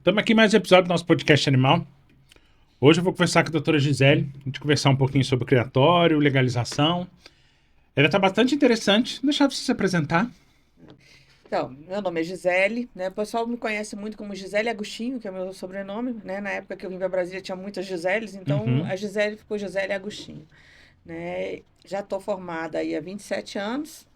Estamos aqui em mais um episódio do nosso podcast animal. Hoje eu vou conversar com a doutora Gisele, a gente conversar um pouquinho sobre criatório, legalização. Ela está bastante interessante. Deixa você se apresentar. Então, meu nome é Gisele, né? O pessoal me conhece muito como Gisele Agostinho, que é o meu sobrenome, né? Na época que eu vim para Brasília tinha muitas Giseles, então Uhum. a Gisele ficou Gisele Agostinho, né? Já estou formada aí há 27 anos,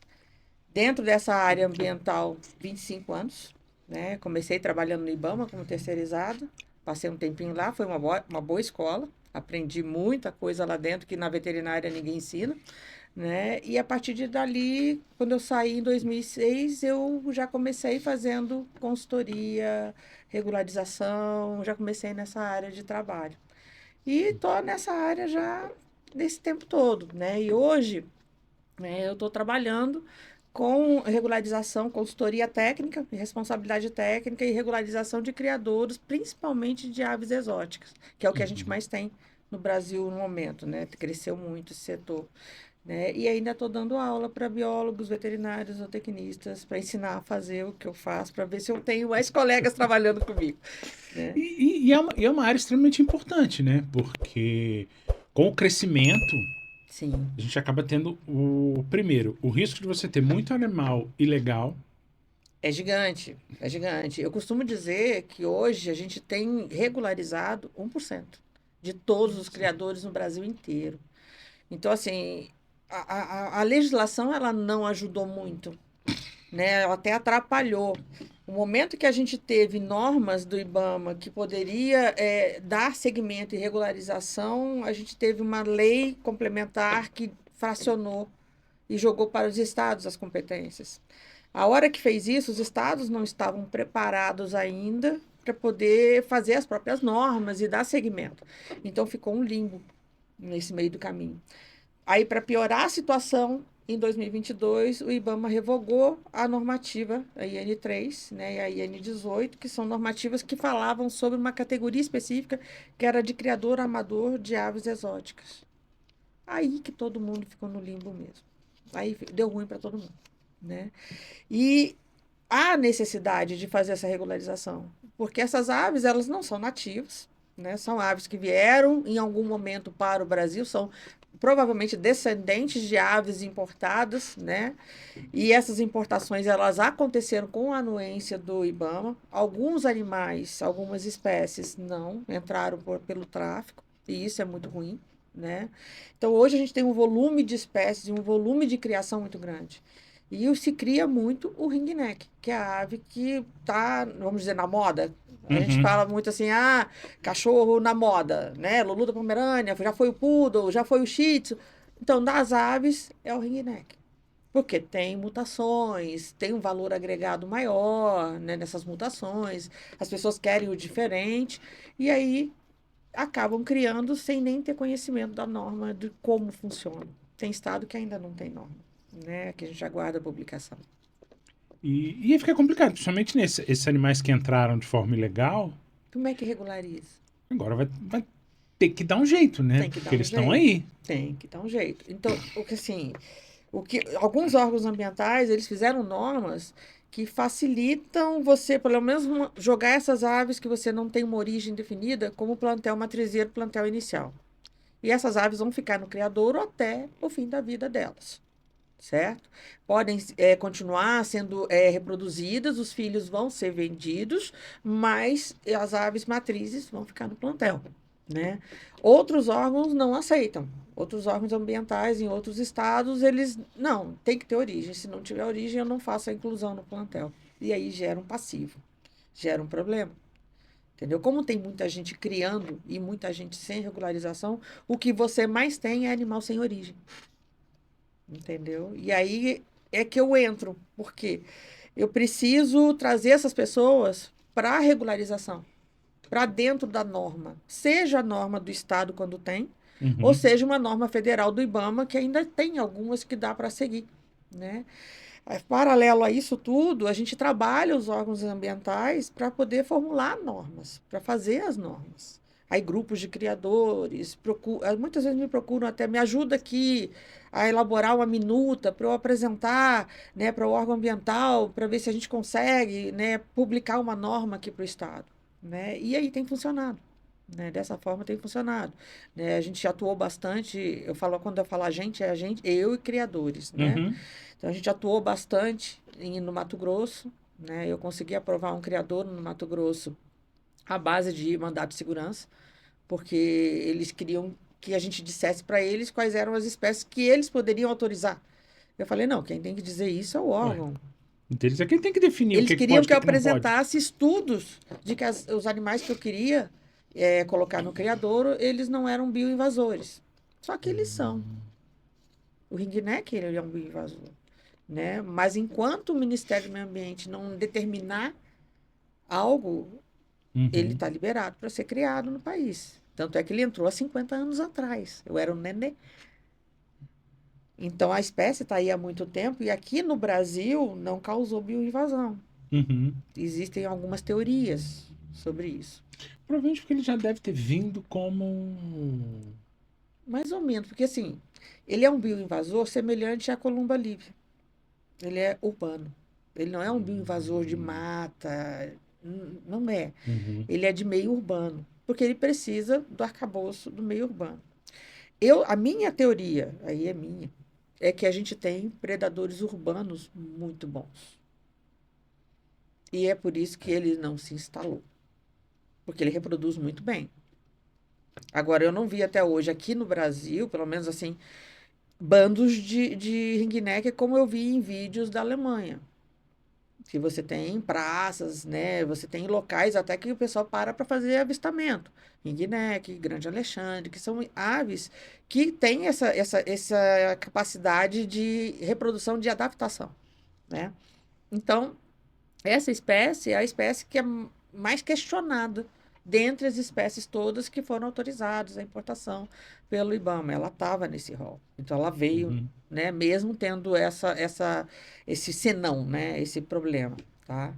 dentro dessa área ambiental, 25 anos, né? Comecei trabalhando no IBAMA como terceirizado, passei um tempinho lá, foi uma boa escola, aprendi muita coisa lá dentro que na veterinária ninguém ensina, né? E a partir de dali, quando eu saí em 2006, eu já comecei fazendo consultoria, regularização, já comecei nessa área de trabalho. E estou nessa área já nesse tempo todo, né? E hoje, né, eu estou trabalhando com regularização, consultoria técnica, responsabilidade técnica e regularização de criadouros, principalmente de aves exóticas, que é o que a gente mais tem no Brasil no momento, né? Cresceu muito esse setor, né? E ainda estou dando aula para biólogos, veterinários, zootecnistas, para ensinar a fazer o que eu faço, para ver se eu tenho mais colegas trabalhando comigo, né? E é uma área extremamente importante, né? Porque com o crescimento, Sim, a gente acaba tendo o risco de você ter muito animal ilegal. é gigante, é gigante. Eu costumo dizer que hoje a gente tem regularizado 1% de todos os criadores no Brasil inteiro. Então, assim, a legislação ela não ajudou muito, né? Ela até atrapalhou. O momento que a gente teve normas do IBAMA que poderia dar seguimento e regularização, a gente teve uma lei complementar que fracionou e jogou para os estados as competências. A hora que fez isso, os estados não estavam preparados ainda para poder fazer as próprias normas e dar seguimento. Então ficou um limbo nesse meio do caminho. Aí, para piorar a situação, em 2022, o IBAMA revogou a normativa, a IN3, né, e a IN18, que são normativas que falavam sobre uma categoria específica, que era de criador amador de aves exóticas. Aí que todo mundo ficou no limbo mesmo. Aí deu ruim para todo mundo, né? E há necessidade de fazer essa regularização, porque essas aves, elas não são nativas, né? São aves que vieram em algum momento para o Brasil, são provavelmente descendentes de aves importadas, né? E essas importações, elas aconteceram com a anuência do IBAMA. Alguns animais, algumas espécies não entraram pelo tráfico, e isso é muito ruim, né? Então, hoje a gente tem um volume de espécies e um volume de criação muito grande. E se cria muito o ringneck, que é a ave que está, vamos dizer, na moda. A gente Uhum. fala muito assim, cachorro na moda, né? Lulu da Pomerânia, já foi o poodle, já foi o shih tzu. Então, das aves, é o ringneck. Porque tem mutações, tem um valor agregado maior, né, nessas mutações, as pessoas querem o diferente, e aí acabam criando sem nem ter conhecimento da norma de como funciona. Tem estado que ainda não tem norma, né, que a gente aguarda a publicação. E aí fica complicado, principalmente esses animais que entraram de forma ilegal. Como é que regulariza? Agora vai ter que dar um jeito, né? Tem que Porque dar um eles estão jeito. aí. Tem que dar um jeito. Então, o que alguns órgãos ambientais, eles fizeram normas que facilitam você, pelo menos, jogar essas aves que você não tem uma origem definida, como plantel matrizeiro, plantel inicial. E essas aves vão ficar no criadouro até o fim da vida delas, certo? Podem continuar sendo reproduzidas, os filhos vão ser vendidos, mas as aves matrizes vão ficar no plantel, né? Outros órgãos não aceitam. Outros órgãos ambientais em outros estados, eles não, tem que ter origem. Se não tiver origem, eu não faço a inclusão no plantel. E aí gera um passivo, gera um problema. Entendeu? Como tem muita gente criando e muita gente sem regularização, o que você mais tem é animal sem origem. Entendeu? E aí é que eu entro, porque eu preciso trazer essas pessoas para a regularização, para dentro da norma, seja a norma do estado quando tem, ou Uhum. seja uma norma federal do IBAMA, que ainda tem algumas que dá para seguir, né? Paralelo a isso tudo, a gente trabalha os órgãos ambientais para poder formular normas, para fazer as normas. Aí grupos de criadores, muitas vezes me procuram até, me ajuda aqui a elaborar uma minuta para eu apresentar, né, para o órgão ambiental, para ver se a gente consegue, né, publicar uma norma aqui para o Estado. né? E aí tem funcionado. Né? Dessa forma tem funcionado. Né? A gente atuou bastante, quando eu falo a gente, eu e criadores, né? Uhum. Então a gente atuou bastante no Mato Grosso, né? Eu consegui aprovar um criador no Mato Grosso à base de mandado de segurança, porque eles queriam que a gente dissesse para eles quais eram as espécies que eles poderiam autorizar. Eu falei, não, quem tem que dizer isso é o Ué, órgão. deles é quem tem que definir o Eles que que queriam pode e o que eu que que não pode. apresentasse estudos de que os animais que eu queria colocar no criadouro, eles não eram bioinvasores. Só que eles são. O ringneck, ele é um bioinvasor, né? Mas enquanto o Ministério do Meio Ambiente não determinar algo, ele Uhum. está liberado para ser criado no país. Tanto é que ele entrou há 50 anos atrás. Eu era um nenê. Então a espécie está aí há muito tempo e aqui no Brasil não causou bioinvasão. Uhum. Existem algumas teorias sobre isso. Provavelmente porque ele já deve ter vindo como. Mais ou menos, porque assim, ele é um bioinvasor semelhante à columba livre. Ele é urbano. Ele não é um bioinvasor de mata, não é. Uhum. Ele é de meio urbano, porque ele precisa do arcabouço do meio urbano. A minha teoria, aí é minha, é que a gente tem predadores urbanos muito bons. E é por isso que ele não se instalou, porque ele reproduz muito bem. Agora, eu não vi até hoje aqui no Brasil, pelo menos assim, bandos de ringneck como eu vi em vídeos da Alemanha. Que você tem em praças, né? Você tem locais até que o pessoal para fazer avistamento. Ringneck, Grande Alexandre, que são aves que têm essa capacidade de reprodução, de adaptação, né? Então, essa espécie é a espécie que é mais questionada dentre as espécies todas que foram autorizadas à importação pelo IBAMA. Ela estava nesse rol. Então, ela veio, Uhum. né, mesmo tendo esse senão, né, esse problema, tá?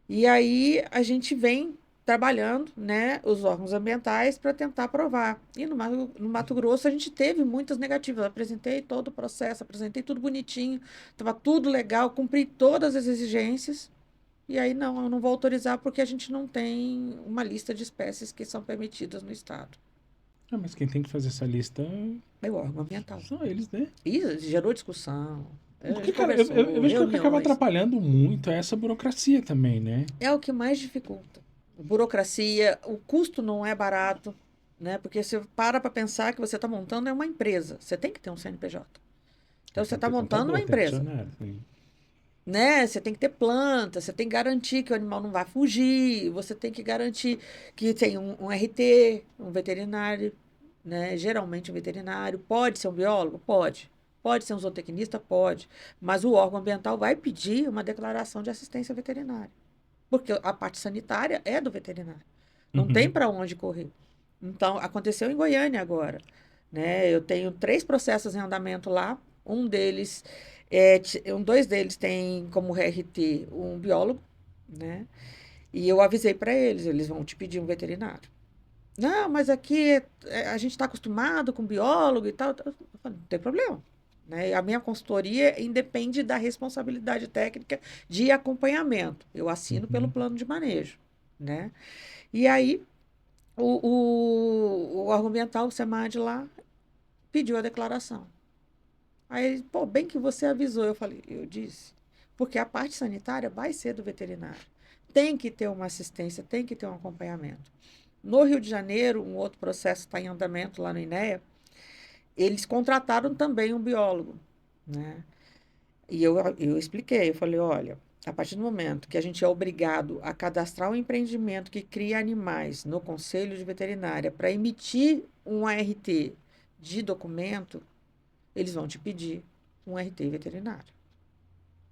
E aí a gente vem trabalhando, né, os órgãos ambientais para tentar aprovar. E no Mato Grosso a gente teve muitas negativas. Eu apresentei todo o processo, apresentei tudo bonitinho, estava tudo legal, cumpri todas as exigências. E aí, não, eu não vou autorizar porque a gente não tem uma lista de espécies que são permitidas no estado. Ah, mas quem tem que fazer essa lista É o órgão ambiental. são eles, né? E gerou discussão, a Porque, gente cara, eu conversou, vejo que o que acaba reuniões. atrapalhando muito é essa burocracia também, né? É o que mais dificulta. Burocracia, o custo não é barato, né? Porque você para pensar que você está montando é uma empresa. Você tem que ter um CNPJ. Então, você Tem que está ter montando uma contador, tem empresa. funcionário. Tem... Né? Você tem que ter planta, você tem que garantir que o animal não vai fugir, você tem que garantir que tem um RT, um veterinário, né? Geralmente um veterinário. Pode ser um biólogo? Pode. Pode ser um zootecnista? Pode. Mas o órgão ambiental vai pedir uma declaração de assistência veterinária. Porque a parte sanitária é do veterinário. Não tem Uhum. para onde correr. Então, aconteceu em Goiânia agora. Né? Eu tenho 3 processos em andamento lá. Dois deles têm como RT um biólogo, né? E eu avisei para eles vão te pedir um veterinário. Não, mas aqui a gente está acostumado com biólogo e tal. Eu falei, não tem problema. Né? A minha consultoria independe da responsabilidade técnica de acompanhamento. Eu assino pelo Uhum. plano de manejo. Né? E aí, o órgão ambiental, o SEMAD lá, pediu a declaração. Aí ele, pô, bem que você avisou. Eu disse, porque a parte sanitária vai ser do veterinário. Tem que ter uma assistência, tem que ter um acompanhamento. No Rio de Janeiro, um outro processo está em andamento lá no INEA, eles contrataram também um biólogo, né? E eu expliquei, eu falei, olha, a partir do momento que a gente é obrigado a cadastrar um empreendimento que cria animais no Conselho de Veterinária para emitir um ART de documento, eles vão te pedir um RT veterinário.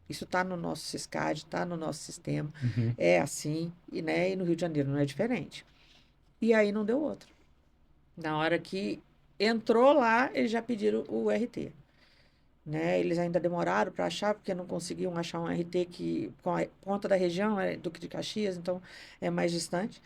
Isso está no nosso SISCAD, está no nosso sistema, Uhum. é assim, e no Rio de Janeiro não é diferente. E aí não deu outra. Na hora que entrou lá, eles já pediram o RT. Né? Eles ainda demoraram para achar, porque não conseguiam achar um RT que, com a conta da região, é Duque de Caxias, então é mais distante.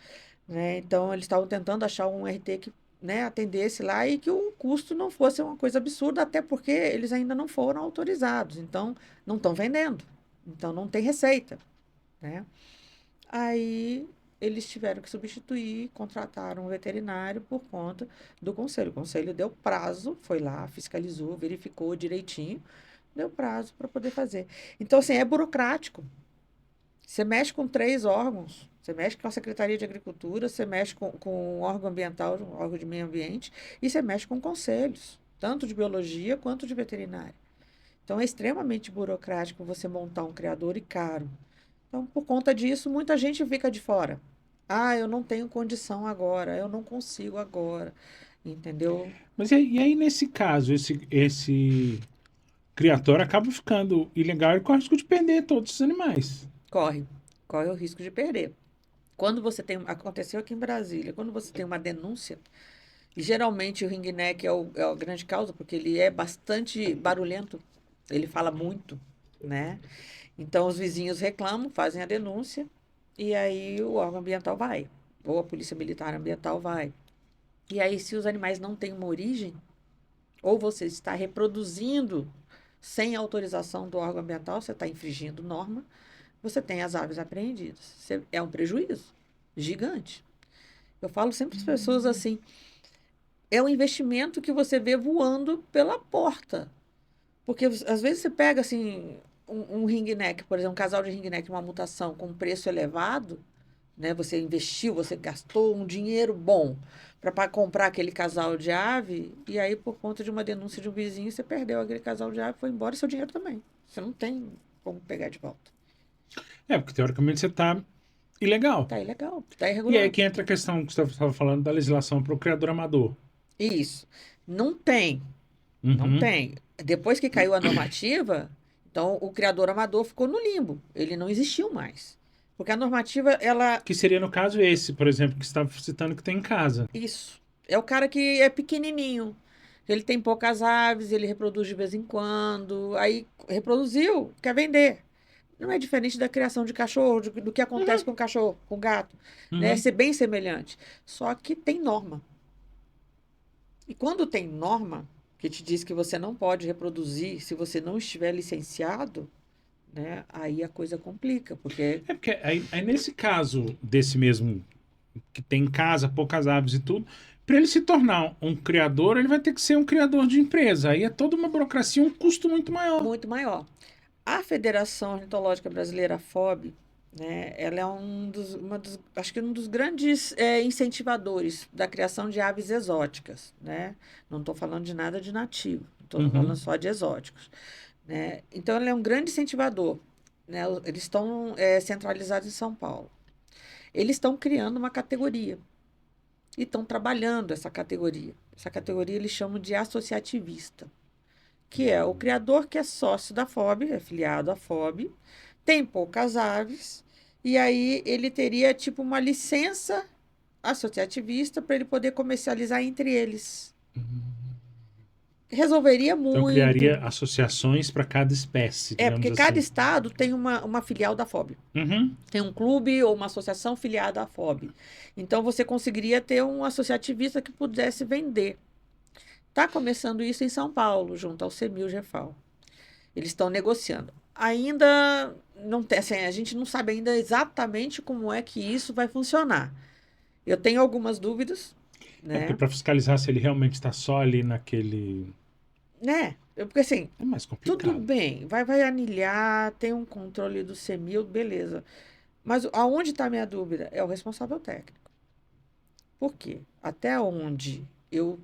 Né? Então, eles estavam tentando achar um RT que, né, atendesse lá e que o custo não fosse uma coisa absurda, até porque eles ainda não foram autorizados, então não estão vendendo, então não tem receita. Né? Aí eles tiveram que substituir, contrataram um veterinário por conta do conselho. O conselho deu prazo, foi lá, fiscalizou, verificou direitinho, deu prazo para poder fazer. Então, assim, é burocrático. Você mexe com 3 órgãos. Você mexe com a Secretaria de Agricultura, você mexe com o órgão ambiental, o órgão de meio ambiente, e você mexe com conselhos, tanto de biologia quanto de veterinária. Então, é extremamente burocrático você montar um criador e caro. Então, por conta disso, muita gente fica de fora. Ah, eu não tenho condição agora, eu não consigo agora, entendeu? Mas e aí, nesse caso, esse criatório acaba ficando ilegal e corre o risco de perder todos os animais. Corre, corre o risco de perder. Quando você tem, aconteceu aqui em Brasília, quando você tem uma denúncia, e geralmente o ringneck é a grande causa, porque ele é bastante barulhento, ele fala muito, né? Então os vizinhos reclamam, fazem a denúncia, e aí o órgão ambiental vai, ou a polícia militar ambiental vai. E aí, se os animais não têm uma origem, ou você está reproduzindo sem autorização do órgão ambiental, você está infringindo norma, você tem as aves apreendidas. É um prejuízo gigante. Eu falo sempre às pessoas assim, é um investimento que você vê voando pela porta. Porque às vezes você pega assim um ringneck, por exemplo, um casal de ringneck, uma mutação com um preço elevado, né? Você investiu, você gastou um dinheiro bom para comprar aquele casal de ave, e aí por conta de uma denúncia de um vizinho, você perdeu aquele casal de ave, foi embora e seu dinheiro também. Você não tem como pegar de volta. Porque teoricamente você tá ilegal. Tá ilegal, tá E aí irregular. que entra a questão que você estava falando da legislação para o criador amador. Isso. Não tem, não Uhum. tem. Depois que caiu a normativa, então o criador amador ficou no limbo. Ele não existiu mais. Porque a normativa, ela. Que seria no caso esse, por exemplo, que você estava citando que tem em casa. Isso. É o cara que é pequenininho. Ele tem poucas aves, ele reproduz de vez em quando. Aí reproduziu, quer vender. Não é diferente da criação de cachorro, do que acontece com o cachorro, com o gato. Né? É Uhum. ser bem semelhante. Só que tem norma. E quando tem norma, que te diz que você não pode reproduzir se você não estiver licenciado, né? Aí a coisa complica, porque Porque aí nesse caso desse mesmo que tem em casa, poucas aves e tudo, para ele se tornar um criador, ele vai ter que ser um criador de empresa. Aí é toda uma burocracia, um custo muito maior. muito maior. A Federação Ornitológica Brasileira, a FOB, né, ela é acho que um dos grandes incentivadores da criação de aves exóticas, né? Não estou falando de nada de nativo, estou falando só de exóticos, né? Então, ela é um grande incentivador, né? Eles estão centralizados em São Paulo. Eles estão criando uma categoria e estão trabalhando essa categoria. Essa categoria eles chamam de associativista, que é o criador que é sócio da FOB, é filiado à FOB, tem poucas aves, e aí ele teria tipo uma licença associativista para ele poder comercializar entre eles. Resolveria Então muito. criaria associações para cada espécie, Porque digamos cada assim. estado tem uma filial da FOB. Uhum. Tem um clube ou uma associação filiada à FOB. Então você conseguiria ter um associativista que pudesse vender. Está começando isso em São Paulo, junto ao CEMIL Gefal. Eles estão negociando. Ainda não tem, assim, a gente não sabe ainda exatamente como é que isso vai funcionar. Eu tenho algumas dúvidas, Porque né? para fiscalizar se ele realmente está só ali naquele. Porque assim, É mais tudo complicado. bem, vai anilhar, tem um controle do CEMIL, beleza. Mas aonde está a minha dúvida? É o responsável técnico. Por quê? Até onde eu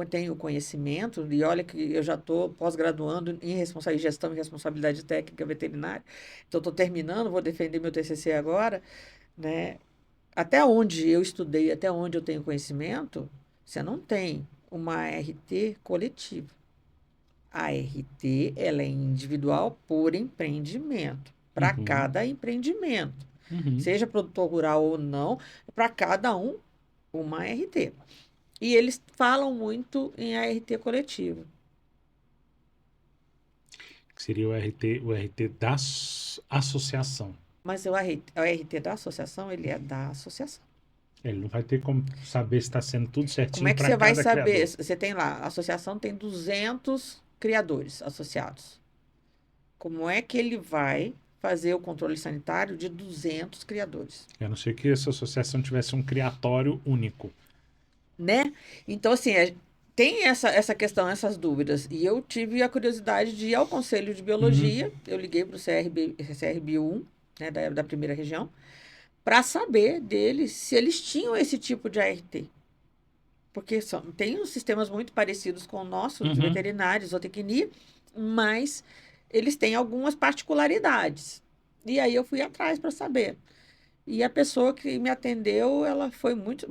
tenho conhecimento, e olha que eu já estou pós-graduando em gestão e responsabilidade técnica veterinária, então estou terminando, vou defender meu TCC agora, né? Até onde eu estudei, até onde eu tenho conhecimento, você não tem uma ART coletiva. A ART, ela é individual por empreendimento, para Uhum. cada empreendimento. Uhum. Seja produtor rural ou não, para cada um, uma ART. E eles falam muito em ART coletiva. Que seria o RT da associação. Mas o ART da associação, ele é da associação. Ele não vai ter como saber se está sendo tudo Como é certinho que para você vai cada saber? criador. Você tem lá, a associação tem 200 criadores associados. Como é que ele vai fazer o controle sanitário de 200 criadores. A não ser que essa associação tivesse um criatório único. Né? Então, assim, tem essa questão, essas dúvidas. E eu tive a curiosidade de ir ao Conselho de Biologia, eu liguei para o CRBio 1, né, da primeira região, para saber deles se eles tinham esse tipo de ART. Porque tem uns sistemas muito parecidos com o nosso, de veterinária, zootecnia, mas eles têm algumas particularidades. E aí eu fui atrás para saber. E a pessoa que me atendeu, ela foi muito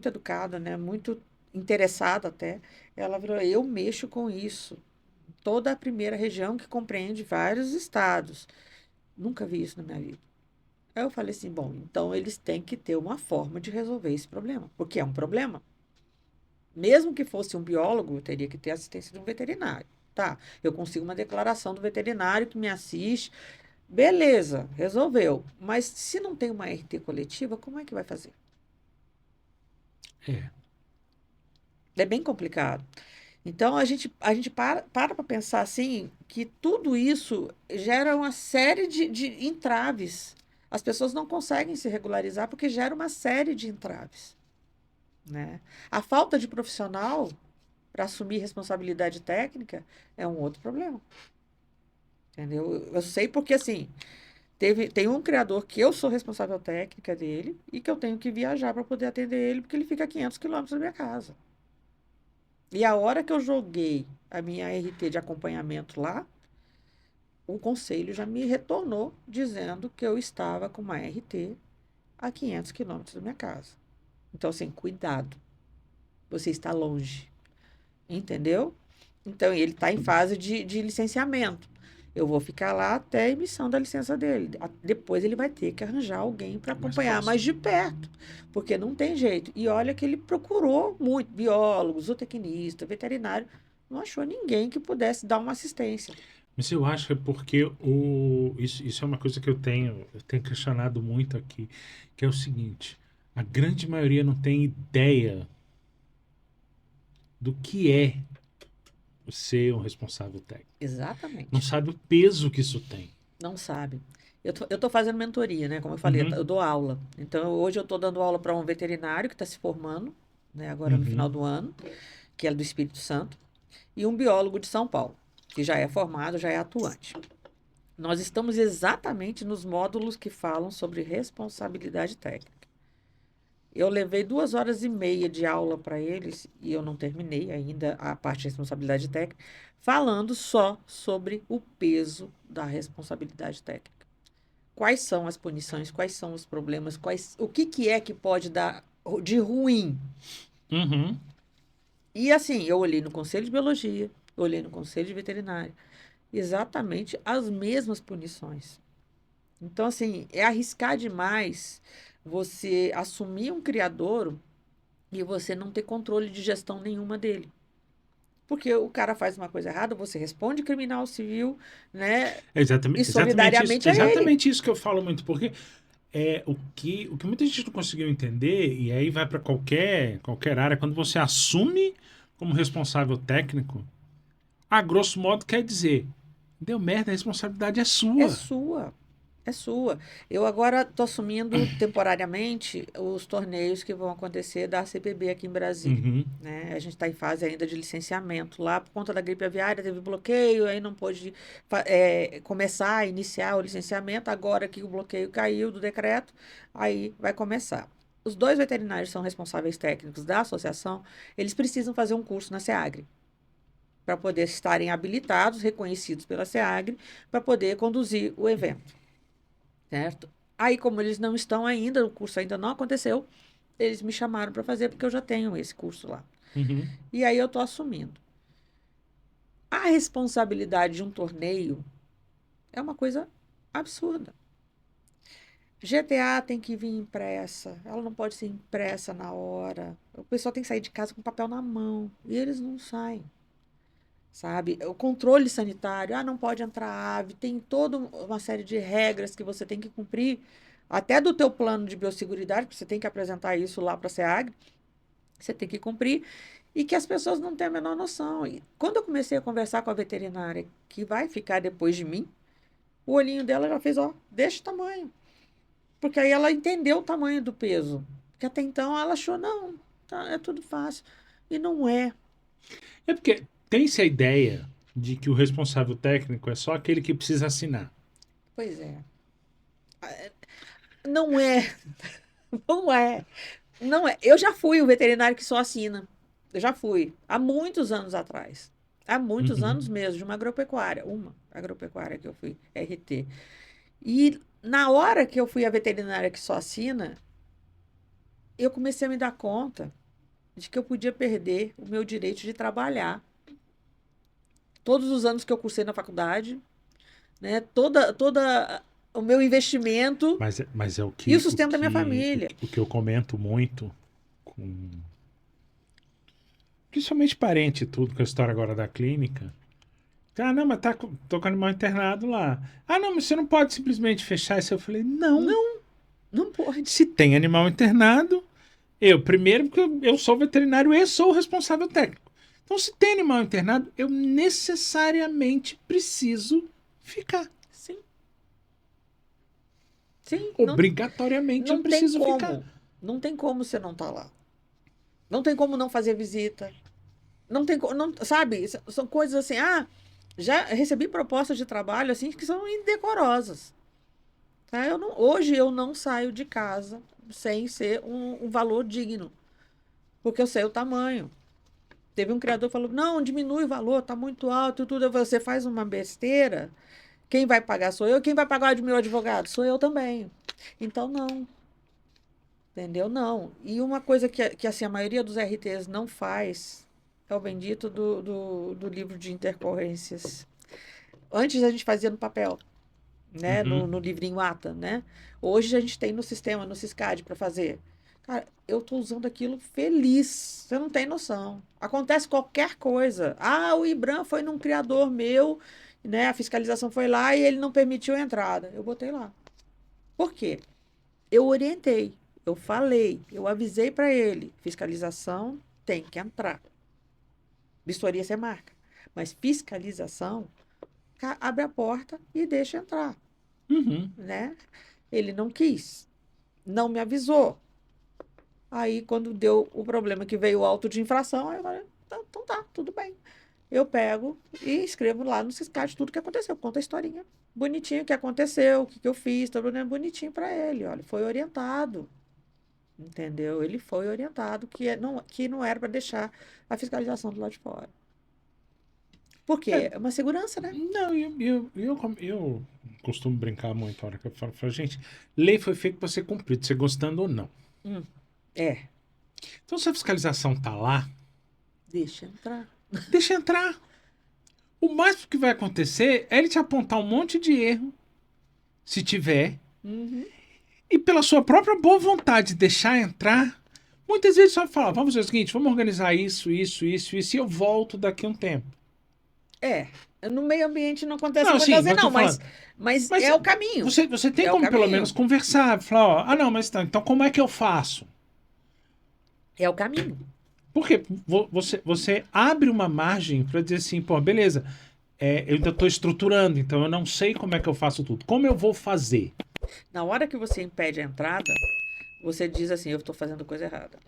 educada, né? Muito interessada até. Ela falou, eu mexo com isso. Toda a primeira região que compreende vários estados. Nunca vi isso na minha vida. Aí eu falei assim, bom, então eles têm que ter uma forma de resolver esse problema, porque é um problema. Mesmo que fosse um biólogo, eu teria que ter assistência de um veterinário. Tá, eu consigo uma declaração do veterinário que me assiste. Beleza, resolveu. Mas se não tem uma RT coletiva, como é que vai fazer? É. É bem complicado. Então, a gente para pensar assim, que tudo isso gera uma série de entraves. As pessoas não conseguem se regularizar porque gera uma série de entraves, né? A falta de profissional para assumir responsabilidade técnica é um outro problema, entendeu? Eu sei porque, assim, tem um criador que eu sou responsável técnica dele e que eu tenho que viajar para poder atender ele, porque ele fica a 500 quilômetros da minha casa. E a hora que eu joguei a minha RT de acompanhamento lá, o conselho já me retornou dizendo que eu estava com uma RT a 500 quilômetros da minha casa. Então, assim, cuidado. Você está longe. Entendeu? Então, ele está em fase de licenciamento. Eu vou ficar lá até a emissão da licença dele. Depois ele vai ter que arranjar alguém para Mais acompanhar próximo. mais de perto, porque não tem jeito. E olha que ele procurou muito, biólogo, zootecnista, veterinário, não achou ninguém que pudesse dar uma assistência. Mas eu acho que é porque isso é uma coisa que eu tenho questionado muito aqui, que é o seguinte, a grande maioria não tem ideia do que é ser um responsável técnico. Não Exatamente. sabe o peso que isso tem. Não sabe. Eu tô fazendo mentoria, né? Como eu falei, eu dou aula. Então, hoje eu estou dando aula para um veterinário que está se formando, né? Agora no final do ano, que é do Espírito Santo, e um biólogo de São Paulo, que já é formado, já é atuante. Nós estamos exatamente nos módulos que falam sobre responsabilidade técnica. Eu levei 2 horas e meia de aula para eles, e eu não terminei ainda a parte de responsabilidade técnica, falando só sobre o peso da responsabilidade técnica. Quais são as punições, quais são os problemas, o que é que pode dar de ruim. Uhum. E assim, eu olhei no Conselho de Biologia, olhei no Conselho de Veterinária, exatamente as mesmas punições. Então, assim, é arriscar demais você assumir um criadouro e você não ter controle de gestão nenhuma dele. Porque o cara faz uma coisa errada, você responde criminal civil, né? É E exatamente solidariamente é ele. exatamente isso que eu falo muito, porque o que muita gente não conseguiu entender, e aí vai para qualquer área, quando você assume como responsável técnico, a grosso modo quer dizer, deu merda, a responsabilidade é É sua. sua. É sua. Eu agora estou assumindo temporariamente os torneios que vão acontecer da CPB aqui em Brasília. Uhum. Né? A gente está em fase ainda de licenciamento. Lá, por conta da gripe aviária, teve bloqueio, aí não pôde começar, iniciar o licenciamento. Agora que o bloqueio caiu do decreto, aí vai começar. Os dois veterinários são responsáveis técnicos da associação, eles precisam fazer um curso na SEAGRE para poder estarem habilitados, reconhecidos pela SEAGRE, para poder conduzir o evento. Certo? Aí, como eles não estão ainda, o curso ainda não aconteceu, eles me chamaram para fazer, porque eu já tenho esse curso lá. Uhum. E aí eu estou assumindo. A responsabilidade de um torneio é uma coisa absurda. GTA tem que vir impressa, ela não pode ser impressa na hora. O pessoal tem que sair de casa com papel na mão, e eles não saem. Sabe? O controle sanitário, não pode entrar ave, tem toda uma série de regras que você tem que cumprir, até do teu plano de biosseguridade, porque você tem que apresentar isso lá para a SEAGRE, você tem que cumprir, e que as pessoas não têm a menor noção. E quando eu comecei a conversar com a veterinária, que vai ficar depois de mim, O olhinho dela já fez, ó, deste tamanho. Porque aí ela entendeu o tamanho do peso. Porque até então ela achou, não, tá, é tudo fácil. E não é. É porque tem-se a ideia de que o responsável técnico é só aquele que precisa assinar. Pois é. Não é. Não é. Não é. Eu já fui o veterinário que só assina. Eu já fui. Há muitos anos atrás. Há muitos Uhum. anos mesmo, de uma agropecuária. Uma agropecuária que eu fui, RT. E na hora que eu fui a veterinária que só assina, eu comecei a me dar conta de que eu podia perder o meu direito de trabalhar. Todos os anos que eu cursei na faculdade, né? Toda o meu investimento Mas é e o sustento da minha família. o que eu comento muito com principalmente parente e tudo, com a história agora da clínica. Ah, não, mas tô com animal internado lá. Ah, não, mas você não pode simplesmente fechar isso. Eu falei, não. Não, não pode. Se tem animal internado, primeiro, porque eu sou veterinário e sou o responsável técnico. Então, se tem animal internado, eu necessariamente preciso ficar. Sim, sim, Obrigatoriamente eu não tem preciso ficar. como. Não tem como você não estar lá. Não tem como não fazer visita. Não tem como, não, sabe? São coisas assim, já recebi propostas de trabalho assim que são indecorosas. Tá? Hoje eu não saio de casa sem ser um valor digno, porque eu sei o tamanho. Teve um criador que falou: não, diminui o valor, tá muito alto, tudo. Você faz uma besteira, quem vai pagar sou eu, quem vai pagar o meu advogado? Sou eu também. Então, não. Entendeu? Não. E uma coisa que assim, a maioria dos RTs não faz é o bendito do livro de intercorrências. Antes a gente fazia no papel, né? Uhum. No livrinho ATA, né? Hoje a gente tem no sistema, no Siscad para fazer. Cara, eu tô usando aquilo feliz. Você não tem noção. Acontece qualquer coisa. Ah, o IBRAM foi num criador meu, né? A fiscalização foi lá e ele não permitiu a entrada. Eu botei lá. Por quê? Eu orientei, eu falei, eu avisei para ele. Fiscalização tem que entrar. Vistoria você marca. Mas fiscalização, abre a porta e deixa entrar, Uhum. né? Ele não quis, não me avisou. Aí, quando deu o problema que veio o auto de infração, aí eu falei, então tá, tudo bem. Eu pego e escrevo lá no Siscad tudo que aconteceu, conta a historinha. Bonitinho o que aconteceu, o que, que eu fiz, tudo bonitinho para ele. Olha, foi orientado. Entendeu? Ele foi orientado que não era para deixar a fiscalização do lado de fora. Por É, quê? É uma segurança, né? não, eu costumo brincar muito a hora que eu falo, gente, lei foi feita para ser cumprida, você gostando ou não. Hum, é, Então, se a fiscalização tá lá, deixa entrar. deixa entrar. O máximo que vai acontecer é ele te apontar um monte de erro, se tiver, Uhum. e pela sua própria boa vontade de deixar entrar, muitas vezes só fala, vamos fazer o seguinte, vamos organizar isso, e eu volto daqui a um tempo. É, no meio ambiente não acontece Não, muitas sim, vezes, mas tô não, falando. mas Mas é o caminho. você tem É o como pelo menos caminho. conversar, falar, ó, não, mas tá, então como é que eu faço? É o caminho. Porque você abre uma margem para dizer assim, pô, beleza, eu ainda estou estruturando, então eu não sei como é que eu faço tudo. Como eu vou fazer? Na hora que você impede a entrada, você diz assim: eu estou fazendo coisa errada.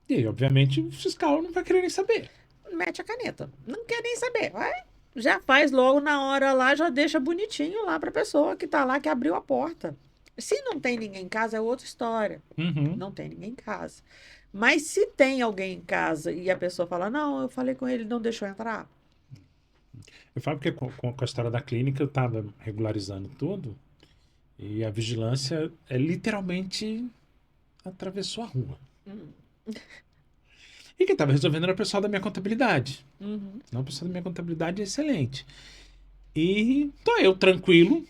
E aí, obviamente, o fiscal não vai querer nem saber. Mete a caneta. Não quer nem saber. Vai, já faz logo na hora lá, já deixa bonitinho lá para a pessoa que está lá, que abriu a porta. Se não tem ninguém em casa, é outra história. Uhum. Não tem ninguém em casa. Mas se tem alguém em casa e a pessoa fala: não, eu falei com ele, não deixou entrar. Eu falo porque com a história da clínica eu estava regularizando tudo e a vigilância literalmente atravessou a rua. Hum, E quem estava resolvendo era o pessoal da minha contabilidade. uhum, Não, o pessoal da minha contabilidade é excelente. E tô eu tranquilo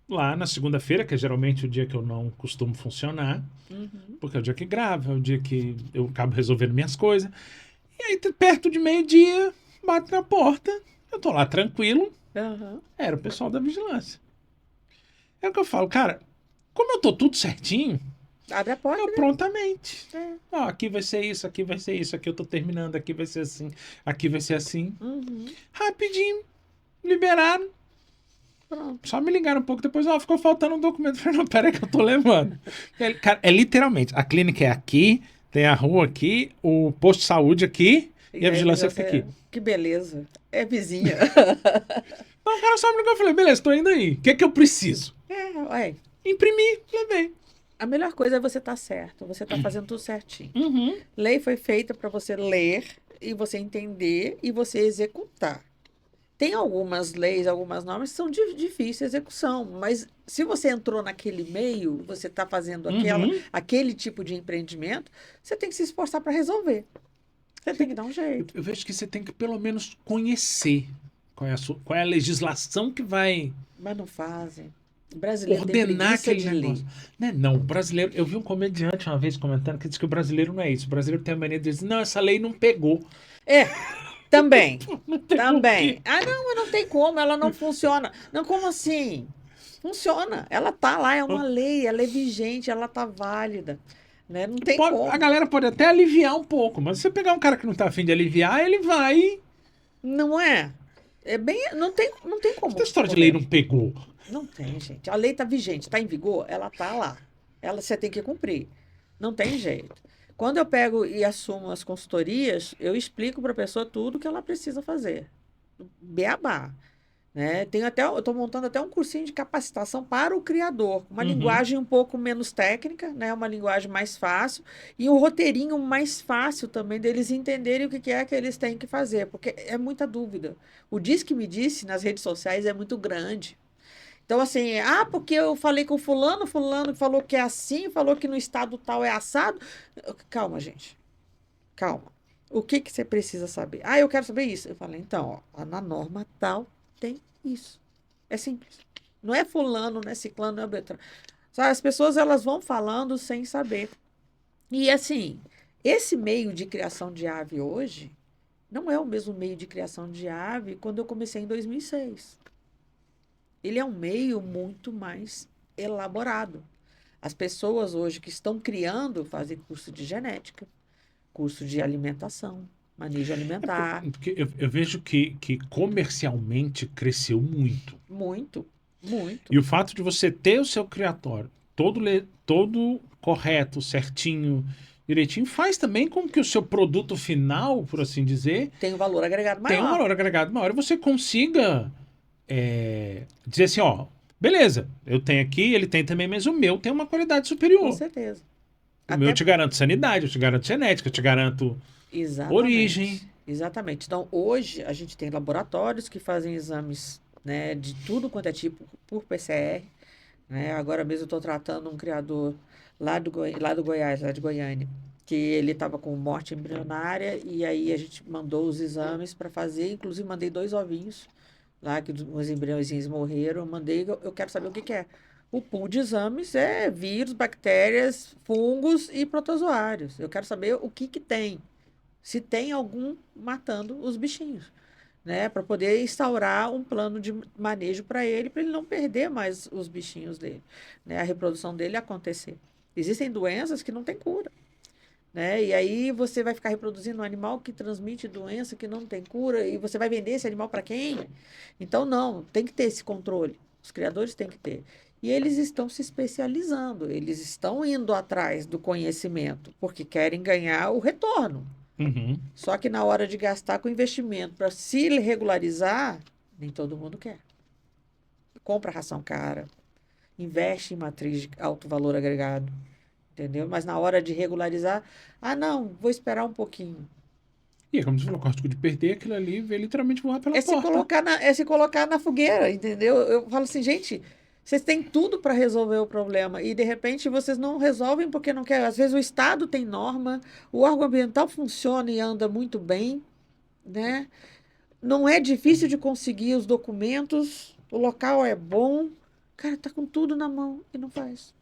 lá na segunda-feira, que é geralmente o dia que eu não costumo funcionar, uhum, porque é o dia que grava, é o dia que eu acabo resolvendo minhas coisas. E aí, perto de meio-dia, bate na porta, eu tô lá tranquilo, aham. era o pessoal da vigilância. É o que eu falo, cara, como eu tô tudo certinho, Abre a porta, eu né? prontamente. É. Ó, aqui vai ser isso, aqui vai ser isso, aqui eu tô terminando, aqui vai ser assim, aqui vai ser assim. Uhum. Rapidinho, liberaram. Pronto. Só me ligaram um pouco depois, ficou faltando um documento. Eu falei, não, peraí que eu tô levando. Cara, é literalmente, a clínica é aqui, tem a rua aqui, o posto de saúde aqui e E a aí, vigilância fica aqui. que beleza. É vizinha. Então o cara só me ligou e falei, beleza, tô indo aí. O que é que eu preciso? Ué, Imprimi, levei. a melhor coisa é você estar certo, você estar fazendo tudo certinho. Uhum. Lei foi feita para você ler e você entender e você executar. Tem algumas leis, algumas normas que são de difícil execução, mas se você entrou naquele meio, você está fazendo Uhum. aquele tipo de empreendimento, você tem que se esforçar para resolver. Você tem que dar um jeito. Eu vejo que você tem que pelo menos conhecer qual é a legislação que vai Mas não fazem. O brasileiro tem ordenar preguiça aquele de ler. negócio. Não, o brasileiro. Eu vi um comediante uma vez comentando que disse que o brasileiro não é isso. O brasileiro tem a mania de dizer, não, essa lei não pegou. É, também. Não tem o Também. quê. Ah, não, mas não tem como, ela não funciona. Não, como assim? Funciona. Ela tá lá, é uma lei, ela é vigente, ela tá válida. Né? Não tem A como. galera pode até aliviar um pouco, mas se você pegar um cara que não tá afim de aliviar, ele vai. Não é? É bem, não tem Essa como história de lei correr. não pegou. Não tem, gente. A lei está vigente, está em vigor, ela está lá. Ela você tem que cumprir. Não tem jeito. Quando eu pego e assumo as consultorias, eu explico para a pessoa tudo que ela precisa fazer. Beabá. Né? Eu estou montando até um cursinho de capacitação para o criador, uma Uhum. linguagem um pouco menos técnica, né? Uma linguagem mais fácil e um roteirinho mais fácil também deles entenderem o que que é que eles têm que fazer, porque é muita dúvida. O Diz que me disse nas redes sociais é muito grande. Então, assim, porque eu falei com fulano falou que é assim, falou que no estado tal é assado. Calma, gente, calma. O que que você precisa saber? Eu quero saber isso. Eu falei, então, ó, na norma tal tem isso. É simples. Não é fulano, não é ciclano, não é beltrano. Sabe, as pessoas elas vão falando sem saber. E assim, esse meio de criação de ave hoje não é o mesmo meio de criação de ave quando eu comecei em 2006. Ele é um meio muito mais elaborado. As pessoas hoje que estão criando fazem curso de genética, curso de alimentação, manejo alimentar. Porque eu vejo que comercialmente cresceu muito. Muito, muito. E o fato de você ter o seu criatório todo correto, certinho, direitinho, faz também com que o seu produto final, por assim dizer, Tem um valor agregado tenha um maior. valor agregado maior e você consiga dizer assim, ó, beleza, eu tenho aqui, ele tem também, mas o meu tem uma qualidade Com superior. certeza. O meu eu Até te garanto sanidade, eu te garanto genética, eu te garanto origem. exatamente. Exatamente. Então, hoje a gente tem laboratórios que fazem exames, né, de tudo quanto é tipo por PCR. Né? Agora mesmo eu estou tratando um criador lá do Goiás, lá de Goiânia, que ele estava com morte embrionária e aí a gente mandou os exames para fazer, inclusive mandei 2 ovinhos lá, que os embriõezinhos morreram, mandei, eu quero saber o que que é. O pool de exames é vírus, bactérias, fungos e protozoários. Eu quero saber o que que tem, se tem algum matando os bichinhos, né, para poder instaurar um plano de manejo para ele não perder mais os bichinhos dele, né, a reprodução dele acontecer. Existem doenças que não têm cura, né? E aí você vai ficar reproduzindo um animal que transmite doença que não tem cura e você vai vender esse animal para quem? Então não, tem que ter esse controle. Os criadores têm que ter. E eles estão se especializando, eles estão indo atrás do conhecimento, porque querem ganhar o retorno. Uhum. Só que na hora de gastar com investimento para se regularizar, nem todo mundo quer. Compra ração cara, investe em matriz de alto valor agregado, entendeu? Mas na hora de regularizar, não, vou esperar um pouquinho. E é como você falou, o risco de perder aquilo ali, vê literalmente voar pela porta. É se colocar na fogueira, entendeu? Eu falo assim, gente, vocês têm tudo para resolver o problema e de repente vocês não resolvem porque não querem. Às vezes o Estado tem norma, o órgão ambiental funciona e anda muito bem, né? Não é difícil de conseguir os documentos, o local é bom, cara, tá com tudo na mão e não faz.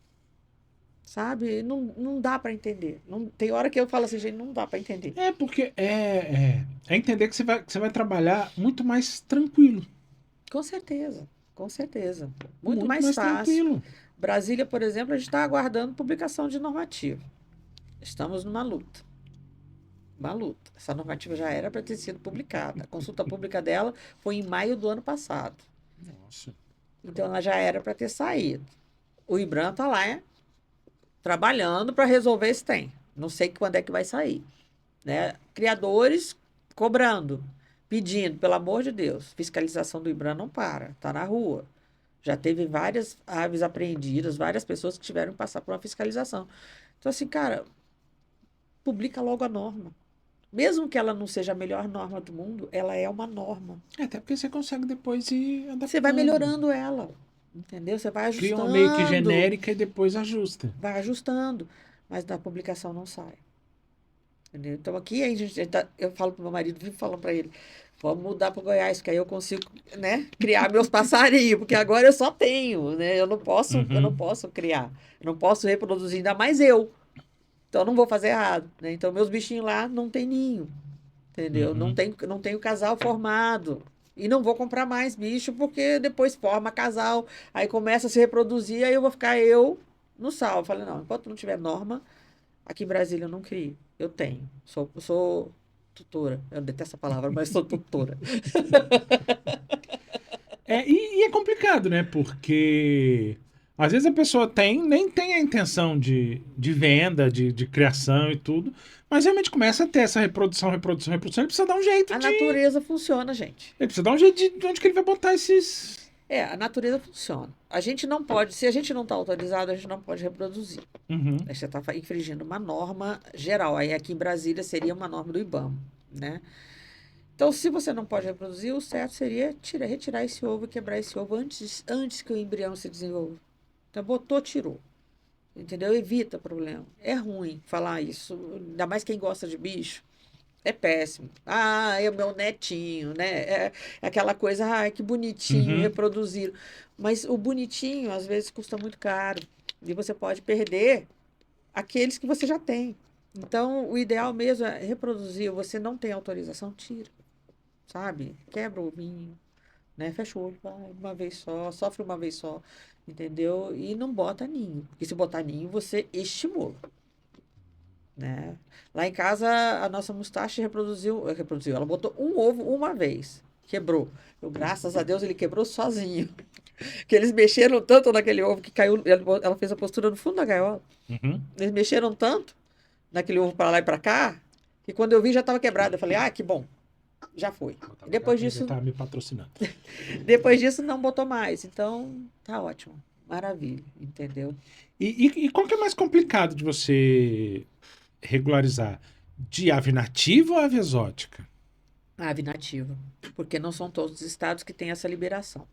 Sabe? Não dá para entender. Não, tem hora que eu falo assim, gente, não dá para entender. Porque é entender que você vai trabalhar muito mais tranquilo. Com certeza, com certeza. Muito Muito mais mais fácil. tranquilo. Brasília, por exemplo, a gente está aguardando publicação de normativa. Estamos numa luta. Uma luta. Essa normativa já era para ter sido publicada. A consulta pública dela foi em maio do ano passado. Nossa. Então, ela já era para ter saído. O IBRAM está lá, trabalhando para resolver esse tem. Não sei quando é que vai sair. Né? Criadores cobrando, pedindo, pelo amor de Deus. Fiscalização do IBRAM não para, está na rua. Já teve várias aves apreendidas, várias pessoas que tiveram que passar por uma fiscalização. Então, assim, cara, publica logo a norma. Mesmo que ela não seja a melhor norma do mundo, ela é uma norma. Até porque você consegue depois ir Você vai adaptando. melhorando ela, entendeu? Você vai Cria uma meio que ajustando, genérica e depois ajusta. vai ajustando, mas da publicação não sai. Entendeu? Então aqui eu falo pro meu marido, vivo falando para ele, vamos mudar para Goiás, porque aí eu consigo, né, criar meus passarinhos, porque agora eu só tenho, né? Eu não Uhum, posso criar, eu não posso reproduzir, ainda mais eu. Então eu não vou fazer errado, né? Então meus bichinhos lá não tem ninho, entendeu? uhum. Não tem o casal formado. E não vou comprar mais bicho, porque depois forma casal, aí começa a se reproduzir, aí eu vou ficar eu no sal. Eu falei, não, enquanto não tiver norma, aqui em Brasília eu não crio. Eu tenho. Sou tutora. Eu detesto essa palavra, mas sou tutora. E é complicado, né? Porque às vezes a pessoa nem tem a intenção de venda, de criação e tudo, mas realmente começa a ter essa reprodução, ele precisa dar um jeito A de. natureza funciona, gente. Ele precisa dar um jeito de onde que ele vai botar esses. É, a natureza funciona. A gente não pode, se a gente não está autorizado, a gente não pode reproduzir. Uhum, Aí você está infringindo uma norma geral. Aí aqui em Brasília seria uma norma do IBAMA, né? Então, se você não pode reproduzir, o certo seria retirar esse ovo e quebrar esse ovo antes que o embrião se desenvolva. Então, botou, tirou. Entendeu? Evita problema. É ruim falar isso. Ainda mais quem gosta de bicho. É péssimo. Ah, é o meu netinho, né? É aquela coisa, ah, que bonitinho, uhum. reproduzir. Mas o bonitinho, às vezes, custa muito caro. E você pode perder aqueles que você já tem. Então, o ideal mesmo é reproduzir. Você não tem autorização, tira. Sabe? Quebra o ovinho, né? Fecha o olho, vai uma vez só, sofre uma vez só, entendeu? E não bota ninho. Porque se botar ninho, você estimula, né? Lá em casa, a nossa mustache reproduziu. Ela botou um ovo uma vez, quebrou. Eu, graças a Deus, ele quebrou sozinho. Que eles mexeram tanto naquele ovo que caiu. Ela fez a postura no fundo da gaiola. Uhum. Eles mexeram tanto naquele ovo para lá e para cá, que quando eu vi já estava quebrado. Eu falei, ah, que bom, já foi. E Ele tá me patrocinando. depois disso não botou mais. Então, tá ótimo. Maravilha, entendeu? E qual que é mais complicado de você regularizar? De ave nativa ou ave exótica? Ave nativa, porque não são todos os estados que têm essa liberação.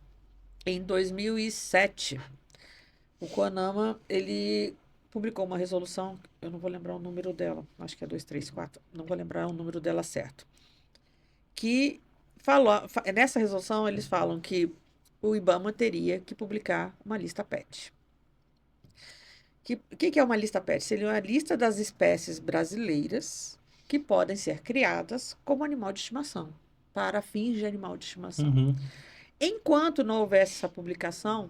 Em 2007, o CONAMA, ele publicou uma resolução, eu não vou lembrar o número dela, acho que é 234, não vou lembrar o número dela certo, que falou, nessa resolução eles falam que o IBAMA teria que publicar uma lista PET. O que é uma lista PET? Seria uma lista das espécies brasileiras que podem ser criadas como animal de estimação, para fins de animal de estimação. Uhum. Enquanto não houvesse essa publicação,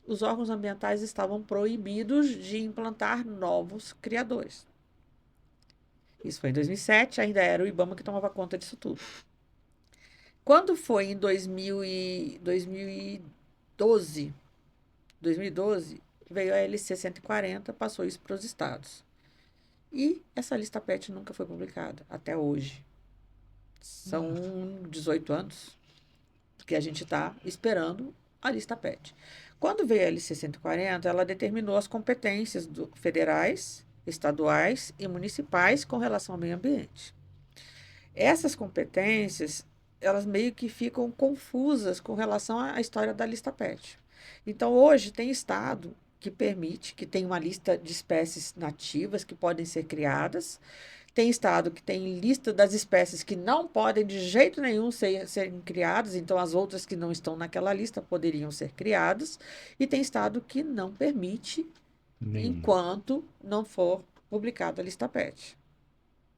os órgãos ambientais estavam proibidos de implantar novos criadores. Isso foi em 2007, ainda era o IBAMA que tomava conta disso tudo. Quando foi em 2012, veio a LC 140, passou isso para os estados. E essa lista PET nunca foi publicada, até hoje. São 18 anos que a gente está esperando a lista PET. Quando veio a LC 140, ela determinou as competências federais, estaduais e municipais com relação ao meio ambiente. Essas competências, elas meio que ficam confusas com relação à história da lista PET. Então, hoje, tem estado que permite, que tem uma lista de espécies nativas que podem ser criadas, tem estado que tem lista das espécies que não podem de jeito nenhum serem criadas, então as outras que não estão naquela lista poderiam ser criadas, e tem estado que não permite enquanto não for publicada a lista PET.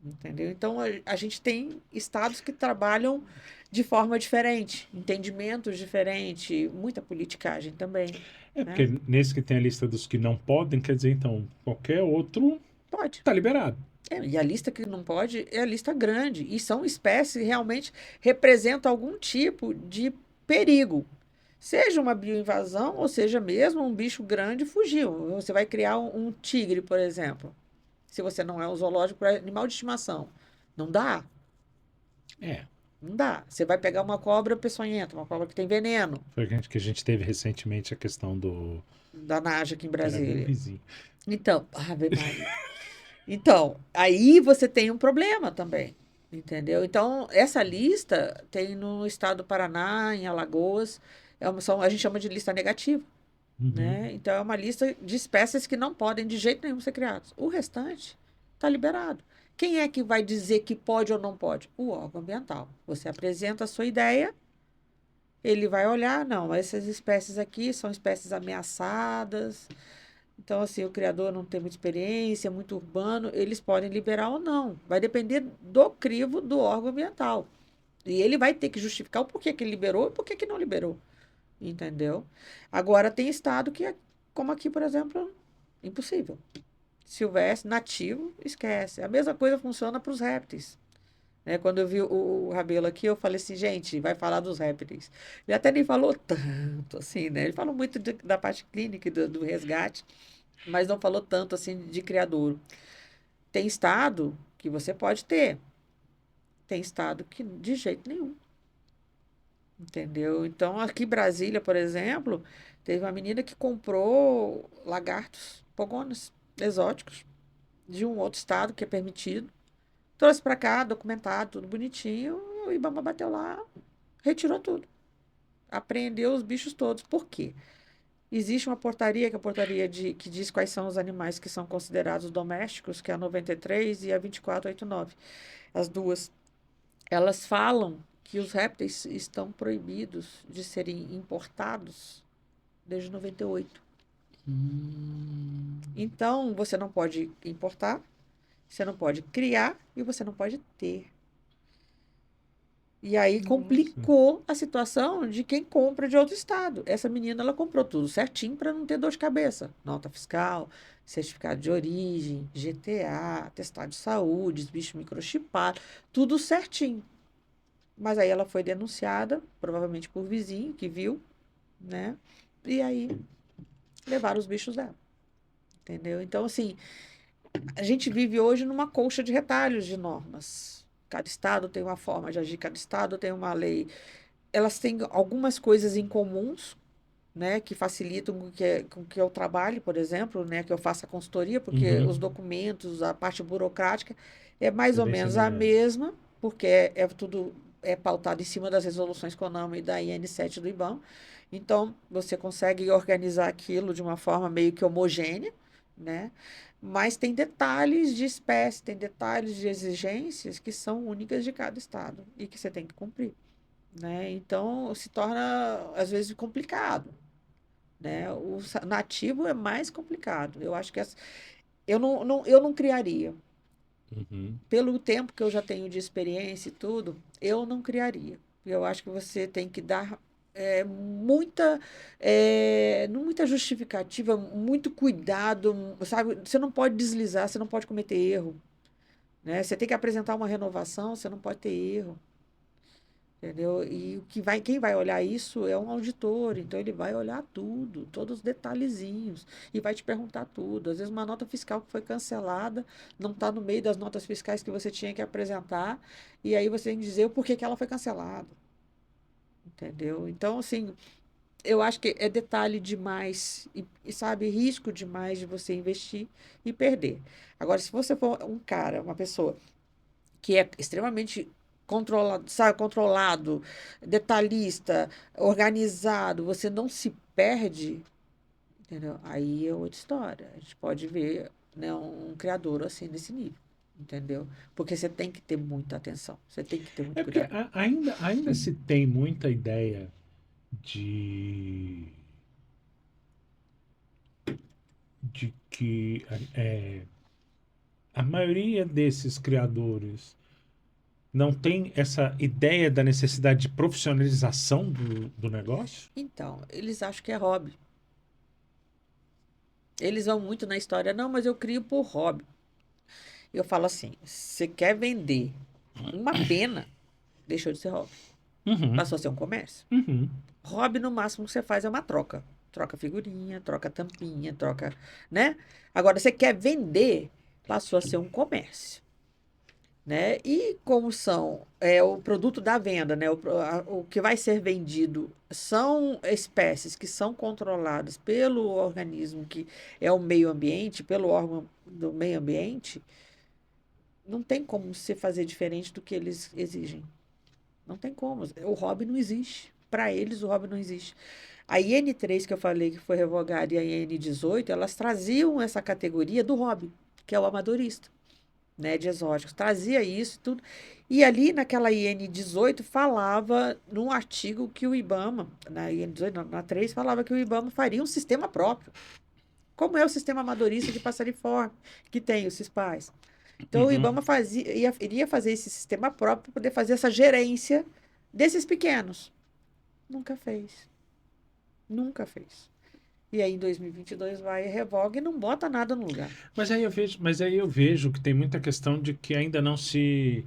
Entendeu? Então, a gente tem estados que trabalham de forma diferente, entendimentos diferentes, muita politicagem também. Porque Né? nesse que tem a lista dos que não podem, quer dizer, então, qualquer outro Pode. tá liberado. E a lista que não pode é a lista grande. E são espécies que realmente representam algum tipo de perigo. Seja uma bioinvasão, ou seja mesmo um bicho grande fugiu. Você vai criar um tigre, por exemplo. Se você não é um zoológico para animal de estimação. Não dá. É, Não dá. Você vai pegar uma cobra peçonhenta, uma cobra que tem veneno, foi que a gente teve recentemente a questão do. da Naja aqui em Que era meu Brasília. vizinho. Então, Ave Maria. Então, aí você tem um problema também, entendeu? Então, essa lista tem no estado do Paraná, em Alagoas, a gente chama de lista negativa, Uhum. né? Então, é uma lista de espécies que não podem de jeito nenhum ser criadas. O restante está liberado. Quem é que vai dizer que pode ou não pode? O órgão ambiental. Você apresenta a sua ideia, ele vai olhar, não, essas espécies aqui são espécies ameaçadas, então, assim, o criador não tem muita experiência, é muito urbano, eles podem liberar ou não. Vai depender do crivo do órgão ambiental. E ele vai ter que justificar o porquê que ele liberou e por que não liberou. Entendeu? Agora, tem estado que é, como aqui, por exemplo, impossível. Silvestre, nativo, esquece. A mesma coisa funciona para os répteis. Né? Quando eu vi o Rabelo aqui, eu falei assim, gente, vai falar dos répteis. Ele até nem falou tanto, assim, né? Ele falou muito da parte clínica e do resgate, mas não falou tanto assim de criadouro. Tem estado que você pode ter, tem estado que de jeito nenhum, entendeu? Então, aqui em Brasília, por exemplo, teve uma menina que comprou lagartos, pogonas exóticos de um outro estado que é permitido, trouxe para cá, documentado, tudo bonitinho, e o Ibama bateu lá, retirou tudo, apreendeu os bichos todos. Por quê? Existe uma portaria, que é a portaria que diz quais são os animais que são considerados domésticos, que é a 93 e a 2489. As duas, elas falam que os répteis estão proibidos de serem importados desde 98. Então, você não pode importar, você não pode criar e você não pode ter. E aí Nossa. complicou a situação de quem compra de outro estado. Essa menina, ela comprou tudo certinho para não ter dor de cabeça. Nota fiscal, certificado de origem, GTA, atestado de saúde, bicho microchipado, tudo certinho. Mas aí ela foi denunciada, provavelmente por vizinho que viu, né? E aí levaram os bichos dela. Entendeu? Então, assim, a gente vive hoje numa colcha de retalhos de normas. Cada estado tem uma forma de agir, cada estado tem uma lei. Elas têm algumas coisas em comuns, né, que facilitam com que eu trabalhe, por exemplo, né, que eu faça consultoria, porque Uhum. os documentos, a parte burocrática é mais É ou bem menos a semelhante. mesma, porque é tudo pautado em cima das resoluções CONAMA e da IN7 do IBAMA. Então, você consegue organizar aquilo de uma forma meio que homogênea, né? Mas tem detalhes de espécie, tem detalhes de exigências que são únicas de cada estado e que você tem que cumprir, né? Então, se torna, às vezes, complicado, né? O nativo é mais complicado. Eu acho que eu não criaria. Uhum. Pelo tempo que eu já tenho de experiência e tudo, eu não criaria. Eu acho que você tem que dar muita justificativa, muito cuidado, sabe? Você não pode deslizar, você não pode cometer erro, né? Você tem que apresentar uma renovação, você não pode ter erro. Entendeu? E quem vai olhar isso é um auditor, então ele vai olhar tudo, todos os detalhezinhos, e vai te perguntar tudo. Às vezes uma nota fiscal que foi cancelada não está no meio das notas fiscais que você tinha que apresentar, e aí você tem que dizer o porquê que ela foi cancelada. Entendeu? Então, assim, eu acho que é detalhe demais sabe, risco demais de você investir e perder. Agora, se você for um cara, uma pessoa que é extremamente controlado, sabe, controlado, detalhista, organizado, você não se perde, entendeu? Aí é outra história. A gente pode ver, né, um criador assim nesse nível, entendeu? Porque você tem que ter muita atenção, você tem que ter muito É porque cuidado. ainda se tem muita ideia de, de que a maioria desses criadores não tem essa ideia da necessidade de profissionalização do negócio. Então, eles acham que é hobby. Eles vão muito na história, não, mas eu crio por hobby. Eu falo assim, você quer vender uma pena, deixou de ser hobby. Uhum. Passou a ser um comércio. Uhum. Hobby, no máximo, que você faz é uma troca. Troca figurinha, troca tampinha, troca, né? Agora, você quer vender, passou a ser um comércio, né? E como são o produto da venda, né? O que vai ser vendido são espécies que são controladas pelo organismo que é o meio ambiente, pelo órgão do meio ambiente, não tem como se fazer diferente do que eles exigem. Não tem como. O hobby não existe. Para eles, o hobby não existe. A IN3 que eu falei que foi revogada e a IN18, elas traziam essa categoria do hobby, que é o amadorista, né, de exóticos. Trazia isso e tudo. E ali naquela IN18 falava num artigo que o IBAMA, na IN18, não, na 3, falava que o IBAMA faria um sistema próprio. Como é o sistema amadorista de passariforme, que tem os CISPAs. Então, o Uhum. IBAMA iria fazer esse sistema próprio para poder fazer essa gerência desses pequenos. Nunca fez. Nunca fez. E aí, em 2022, vai e revoga e não bota nada no lugar. Mas aí eu vejo que tem muita questão de que ainda não se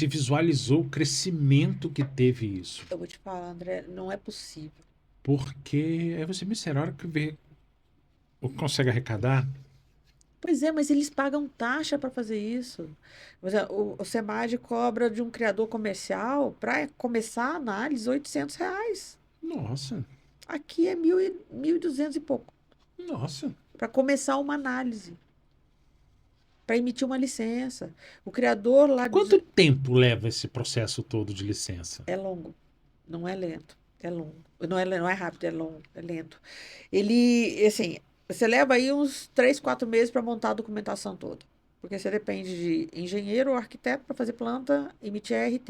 visualizou o crescimento que teve isso. Eu vou te falar, André, não é possível. Porque aí você me disser, a hora que vê o que consegue arrecadar. Pois é, mas eles pagam taxa para fazer isso. Por exemplo, o SEMAD cobra de um criador comercial, para começar a análise, R$ 800. Nossa, Aqui é 1.200 e pouco. nossa. Para começar uma análise, para emitir uma licença. O criador lá Quanto tempo leva esse processo todo de licença? é longo, não é lento, é longo. Não é rápido, é longo, é lento. Ele, assim, você leva aí uns 3, 4 meses para montar a documentação toda. Porque você depende de engenheiro ou arquiteto para fazer planta, emitir ART.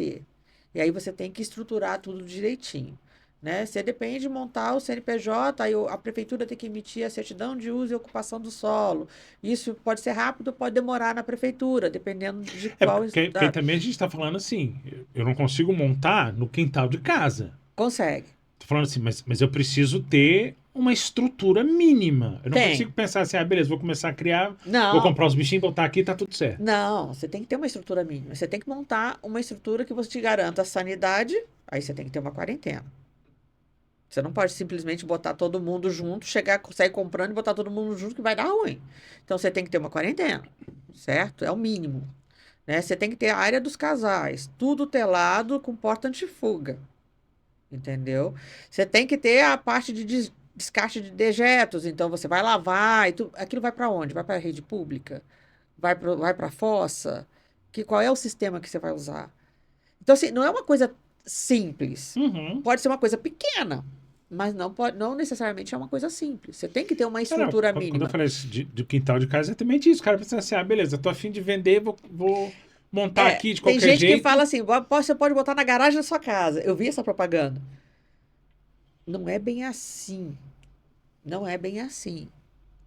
E aí você tem que estruturar tudo direitinho. Né? Você depende de montar o CNPJ, aí a prefeitura tem que emitir a certidão de uso e ocupação do solo. Isso pode ser rápido, pode demorar na prefeitura, dependendo de É qual. porque também a gente está falando assim, eu não consigo montar no quintal de casa. Consegue. Tô falando assim, mas eu preciso ter uma estrutura mínima. Eu não Tem. consigo pensar assim, beleza, vou começar a criar, vou Não, comprar os bichinhos, botar aqui, tá tudo certo. não, você tem que ter uma estrutura mínima. Você tem que montar uma estrutura que você te garanta a sanidade, aí você tem que ter uma quarentena. Você não pode simplesmente botar todo mundo junto, sair comprando e botar todo mundo junto, que vai dar ruim. Então você tem que ter uma quarentena, certo? É o mínimo. Né? Você tem que ter a área dos casais, tudo telado com porta antifuga, entendeu? Você tem que ter a parte de descarte de dejetos, então você vai lavar e aquilo vai para onde? Vai para a rede pública? Vai para a fossa? Qual é o sistema que você vai usar? Então, assim, não é uma coisa simples. Uhum. Pode ser uma coisa pequena, mas não necessariamente é uma coisa simples. Você tem que ter uma Não, estrutura quando eu mínima. falei isso de quintal de casa, é exatamente isso. O cara pensa assim, beleza, tô a fim de vender, vou montar aqui de Tem qualquer gente que fala jeito. assim, você pode botar na garagem da sua casa. Eu vi essa propaganda. Não é bem assim. Não é bem assim.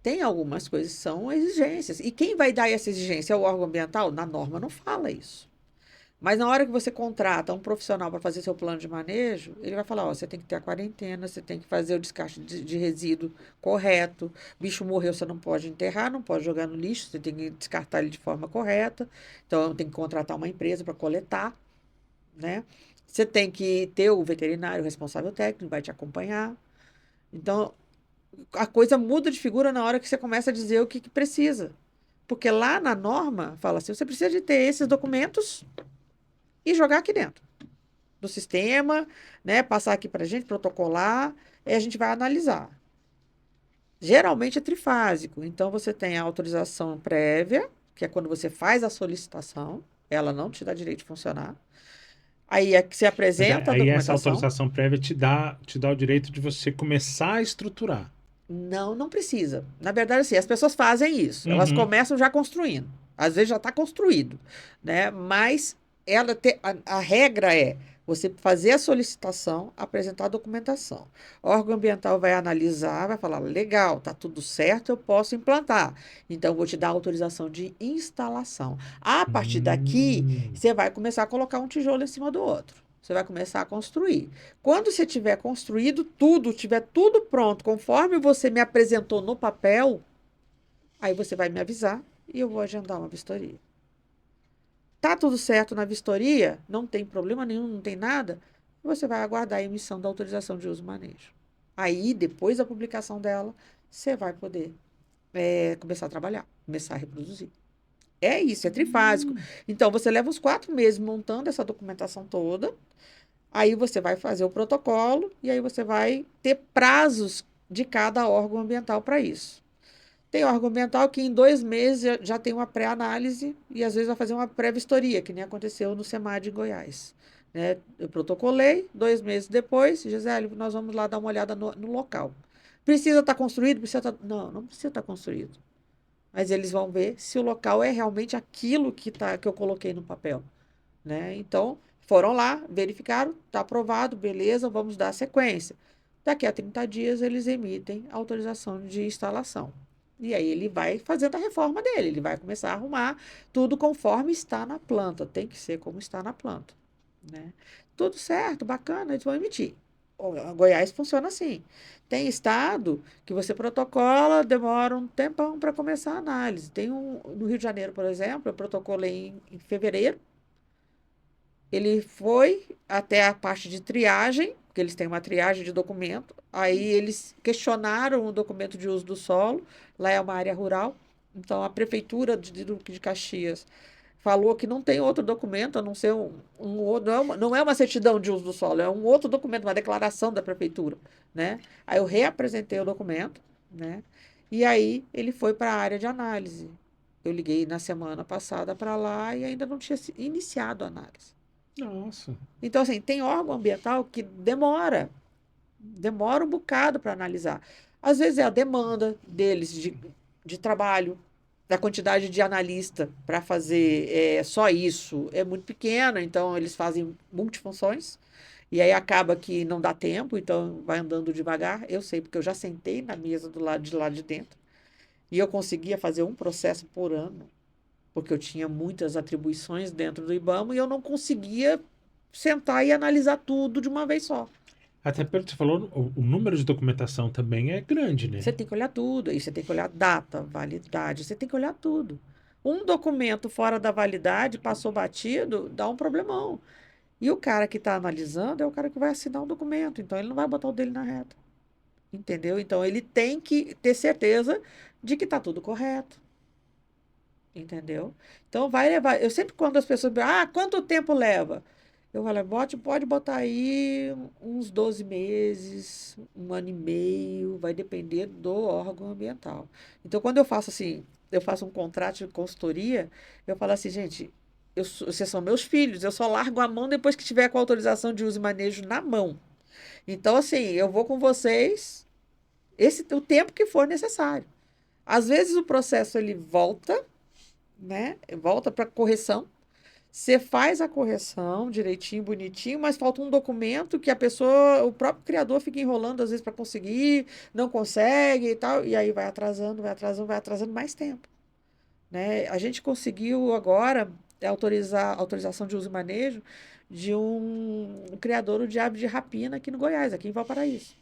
Tem algumas coisas que são exigências. E quem vai dar essa exigência é o órgão ambiental? Na norma não fala isso. Mas na hora que você contrata um profissional para fazer seu plano de manejo, ele vai falar, ó, você tem que ter a quarentena, você tem que fazer o descarte de resíduo correto, bicho morreu, você não pode enterrar, não pode jogar no lixo, você tem que descartar ele de forma correta. Então, tem que contratar uma empresa para coletar, né? Você tem que ter o veterinário, o responsável técnico, vai te acompanhar. Então, a coisa muda de figura na hora que você começa a dizer o que precisa. Porque lá na norma, fala assim, você precisa de ter esses documentos e jogar aqui dentro do sistema, né? Passar aqui para a gente, protocolar, e a gente vai analisar. Geralmente é trifásico, então você tem a autorização prévia, que é quando você faz a solicitação, ela não te dá direito de funcionar. Aí é que você Mas apresenta a aí essa documentação. autorização prévia te dá o direito de você começar a estruturar. Não, não precisa. Na verdade, assim, as pessoas fazem isso. Elas Uhum. começam já construindo. Às vezes já está construído, né? Mas a regra é você fazer a solicitação, apresentar a documentação. O órgão ambiental vai analisar, vai falar, legal, tá tudo certo, eu posso implantar. Então, eu vou te dar autorização de instalação. A partir daqui, Hum. você vai começar a colocar um tijolo em cima do outro. Você vai começar a construir. Quando você tiver construído tudo, tiver tudo pronto, conforme você me apresentou no papel, aí você vai me avisar e eu vou agendar uma vistoria. Tá tudo certo na vistoria? Não tem problema nenhum, não tem nada? você vai aguardar a emissão da autorização de uso e manejo. Aí, depois da publicação dela, você vai poder começar a trabalhar, começar a reproduzir. É isso, é trifásico. Então, você leva uns 4 meses montando essa documentação toda, aí você vai fazer o protocolo e aí você vai ter prazos de cada órgão ambiental para isso. Tem órgão ambiental que em 2 meses já tem uma pré-análise e às vezes vai fazer uma pré-vistoria, que nem aconteceu no SEMAD em Goiás. Né? Eu protocolei, 2 meses depois, Gisele, nós vamos lá dar uma olhada no local. Precisa estar construído? Não, não precisa estar construído. Mas eles vão ver se o local é realmente aquilo que eu coloquei no papel. Né? Então, foram lá, verificaram, está aprovado, beleza, vamos dar sequência. Daqui a 30 dias, eles emitem a autorização de instalação. E aí ele vai fazendo a reforma dele, ele vai começar a arrumar tudo conforme está na planta, tem que ser como está na planta. Né? Tudo certo, bacana, eles vão emitir. A Goiás funciona assim. Tem estado que você protocola, demora um tempão para começar a análise. No Rio de Janeiro, por exemplo, eu protocolei em fevereiro. Ele foi até a parte de triagem, porque eles têm uma triagem de documento. Aí eles questionaram o documento de uso do solo. Lá é uma área rural. Então a prefeitura de Duque de Caxias falou que não tem outro documento, a não ser não é uma certidão de uso do solo, é um outro documento, uma declaração da prefeitura, né? Aí eu reapresentei o documento, né? E aí ele foi para a área de análise. Eu liguei na semana passada para lá e ainda não tinha iniciado a análise. Nossa. Então, assim, tem órgão ambiental que demora um bocado para analisar. Às vezes é a demanda deles de trabalho, da quantidade de analista para fazer só isso é muito pequena, então eles fazem multifunções, e aí acaba que não dá tempo, então vai andando devagar. Eu sei, porque eu já sentei na mesa do lado de dentro, e eu conseguia fazer um processo por ano, porque eu tinha muitas atribuições dentro do IBAMA e eu não conseguia sentar e analisar tudo de uma vez só. Até pelo que você falou, o número de documentação também é grande, né? Você tem que olhar tudo, aí você tem que olhar data, validade, você tem que olhar tudo. Um documento fora da validade, passou batido, dá um problemão. E o cara que está analisando é o cara que vai assinar o documento, então ele não vai botar o dele na reta. Entendeu? Então ele tem que ter certeza de que está tudo correto. Entendeu? Então vai levar. Eu sempre, quando as pessoas perguntam, quanto tempo leva? Eu falo, pode botar aí uns 12 meses, 1 ano e meio, vai depender do órgão ambiental. Então, quando eu faço assim, eu faço um contrato de consultoria, eu falo assim, gente, vocês são meus filhos, eu só largo a mão depois que tiver com a autorização de uso e manejo na mão. Então, assim, eu vou com vocês o tempo que for necessário. Às vezes o processo ele volta, né? Volta para correção. Você faz a correção direitinho, bonitinho, mas falta um documento que o próprio criador fica enrolando às vezes para conseguir, não consegue e tal, e aí vai atrasando, vai atrasando, vai atrasando mais tempo. Né? A gente conseguiu agora autorização de uso e manejo de um criador de ave de rapina aqui no Goiás, aqui em Valparaíso,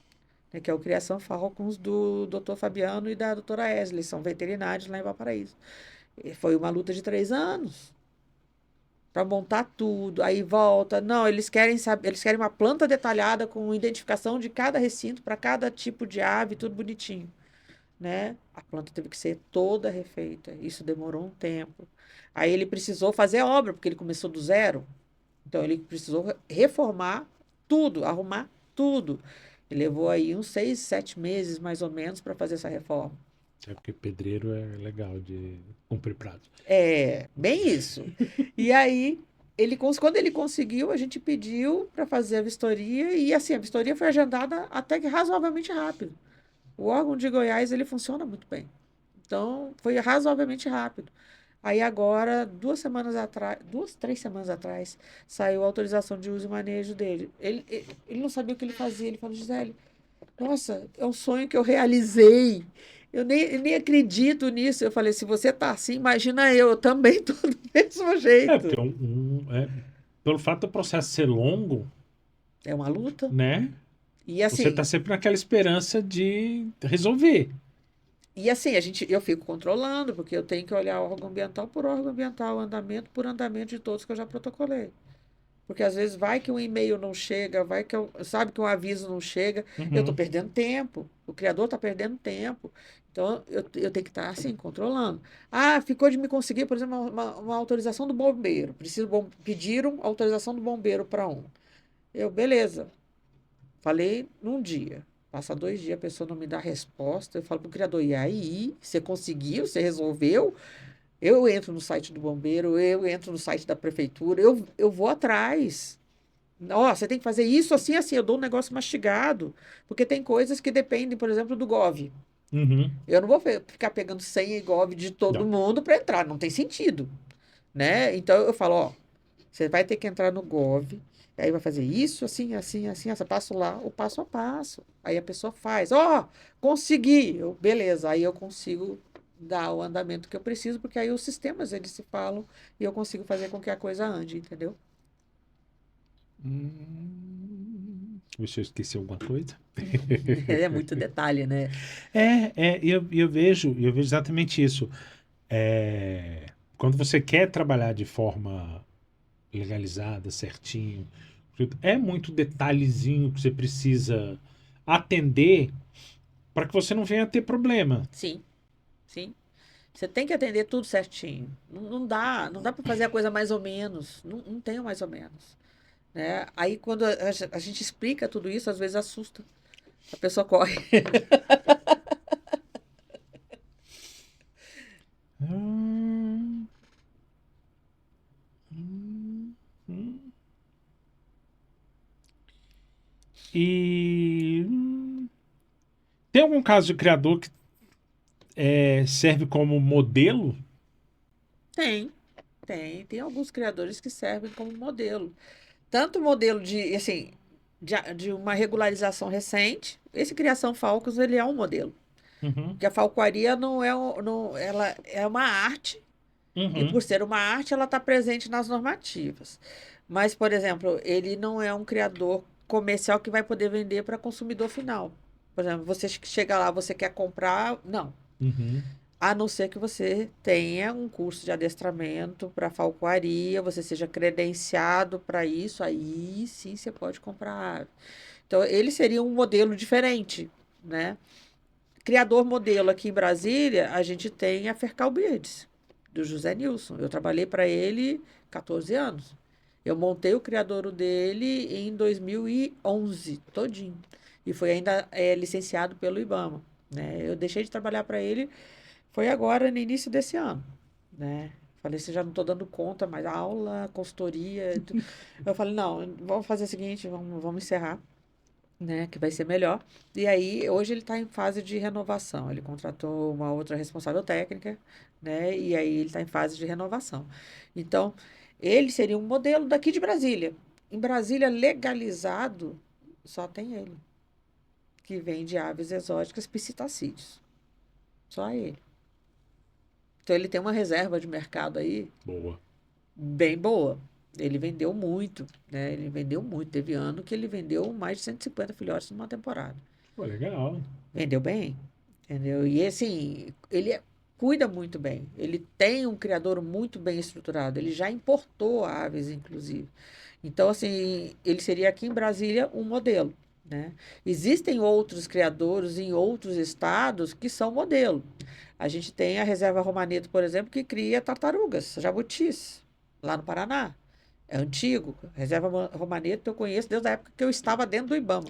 né? Que é o Criação Falcons do Dr. Fabiano e da doutora Esley, são veterinários lá em Valparaíso. E foi uma luta de 3 anos para montar tudo, aí volta. Não, eles querem saber, eles querem uma planta detalhada com identificação de cada recinto para cada tipo de ave, tudo bonitinho, né? A planta teve que ser toda refeita. Isso demorou um tempo. Aí ele precisou fazer obra, porque ele começou do zero. Então ele precisou reformar tudo, arrumar tudo. Ele levou aí uns 6, 7 meses mais ou menos para fazer essa reforma. É porque pedreiro é legal de cumprir prazo. É, bem isso. E aí, quando ele conseguiu, a gente pediu para fazer a vistoria e assim, a vistoria foi agendada até que razoavelmente rápido. O órgão de Goiás, ele funciona muito bem. Então, foi razoavelmente rápido. Aí agora, 3 semanas atrás, saiu a autorização de uso e manejo dele. Ele não sabia o que ele fazia. Ele falou, Gisele, nossa, é um sonho que eu realizei. Eu nem acredito nisso. Eu falei, se você tá assim, imagina eu também tô do mesmo Porque jeito. pelo fato do processo ser longo, É uma luta. né? E Você assim, tá sempre naquela esperança de resolver. eu fico controlando, porque eu tenho que olhar órgão ambiental por órgão ambiental, andamento por andamento de todos que eu já protocolei. Porque às vezes vai que um e-mail não chega, vai que sabe que um aviso não chega, eu estou Uhum. perdendo tempo, o criador está perdendo tempo. Então, eu tenho que estar assim, controlando. Ah, ficou de me conseguir, por exemplo, uma autorização do bombeiro. Pediram autorização do bombeiro para um. Beleza, falei num dia. Passa 2 dias, a pessoa não me dá resposta. Eu falo para o criador, e aí? Você conseguiu? Você resolveu? Eu entro no site do bombeiro, eu entro no site da prefeitura, eu vou atrás. Ó, você tem que fazer isso assim, assim. Eu dou um negócio mastigado. Porque tem coisas que dependem, por exemplo, do Gov. Uhum. Eu não vou ficar pegando senha e Gov de todo Não. mundo para entrar. Não tem sentido, né? Então eu falo, ó, você vai ter que entrar no Gov. Aí vai fazer isso, assim, assim, assim. Você passa lá o passo a passo. Aí a pessoa faz. Ó, consegui. Beleza. Aí eu consigo dar o andamento que eu preciso, porque aí os sistemas eles se falam e eu consigo fazer com que a coisa ande, entendeu? Deixa eu ver se eu esqueci alguma coisa. É muito detalhe, né? Eu vejo exatamente isso. É, quando você quer trabalhar de forma legalizada, certinho, é muito detalhezinho que você precisa atender para que você não venha ter problema. Sim, sim. Você tem que atender tudo certinho. Não dá para fazer a coisa mais ou menos. Não tem o mais ou menos, né? Aí quando a gente explica tudo isso, às vezes assusta. A pessoa corre. Hum, hum, hum. E tem algum caso de criador que serve como modelo? Tem, tem alguns criadores que servem como modelo. Tanto modelo de, assim, de uma regularização recente, esse Criação Falcos, ele é um modelo. Uhum, Porque a falcoaria ela é uma arte. E uhum, por ser uma arte, ela está presente nas normativas. Mas, por exemplo, ele não é um criador comercial que vai poder vender para consumidor final. Por exemplo, você chega lá, você quer comprar. Não. uhum. A não ser que você tenha um curso de adestramento para falcoaria, você seja credenciado para isso, aí sim você pode comprar ave. Então, ele seria um modelo diferente, né? Criador modelo aqui em Brasília, a gente tem a Fercal Birds, do José Nilson. Eu trabalhei para ele 14 anos. Eu montei o criadouro dele em 2011, todinho. E foi ainda licenciado pelo IBAMA, né? Eu deixei de trabalhar para ele, foi agora, no início desse ano, né? Falei, você já não estou dando conta, mas aula, consultoria. Eu falei, não, vamos fazer o seguinte, vamos encerrar, né, que vai ser melhor. E aí, hoje ele está em fase de renovação. Ele contratou uma outra responsável técnica, né, e aí ele está em fase de renovação. Então, ele seria um modelo daqui de Brasília. Em Brasília, legalizado, só tem ele, que vende aves exóticas piscitacídeos. Só ele. Então, ele tem uma reserva de mercado aí Boa. bem boa. Ele vendeu muito, né? Ele vendeu muito. Teve ano que ele vendeu mais de 150 filhotes numa temporada. Pô, legal. Vendeu bem, entendeu? E assim, cuida muito bem. Ele tem um criador muito bem estruturado. Ele já importou aves, inclusive. Então, assim, ele seria aqui em Brasília um modelo, né? Existem outros criadores em outros estados que são modelo. A gente tem a Reserva Romaneto, por exemplo, que cria tartarugas, jabutis, lá no Paraná. É antigo. A Reserva Romaneto eu conheço desde a época que eu estava dentro do IBAMA.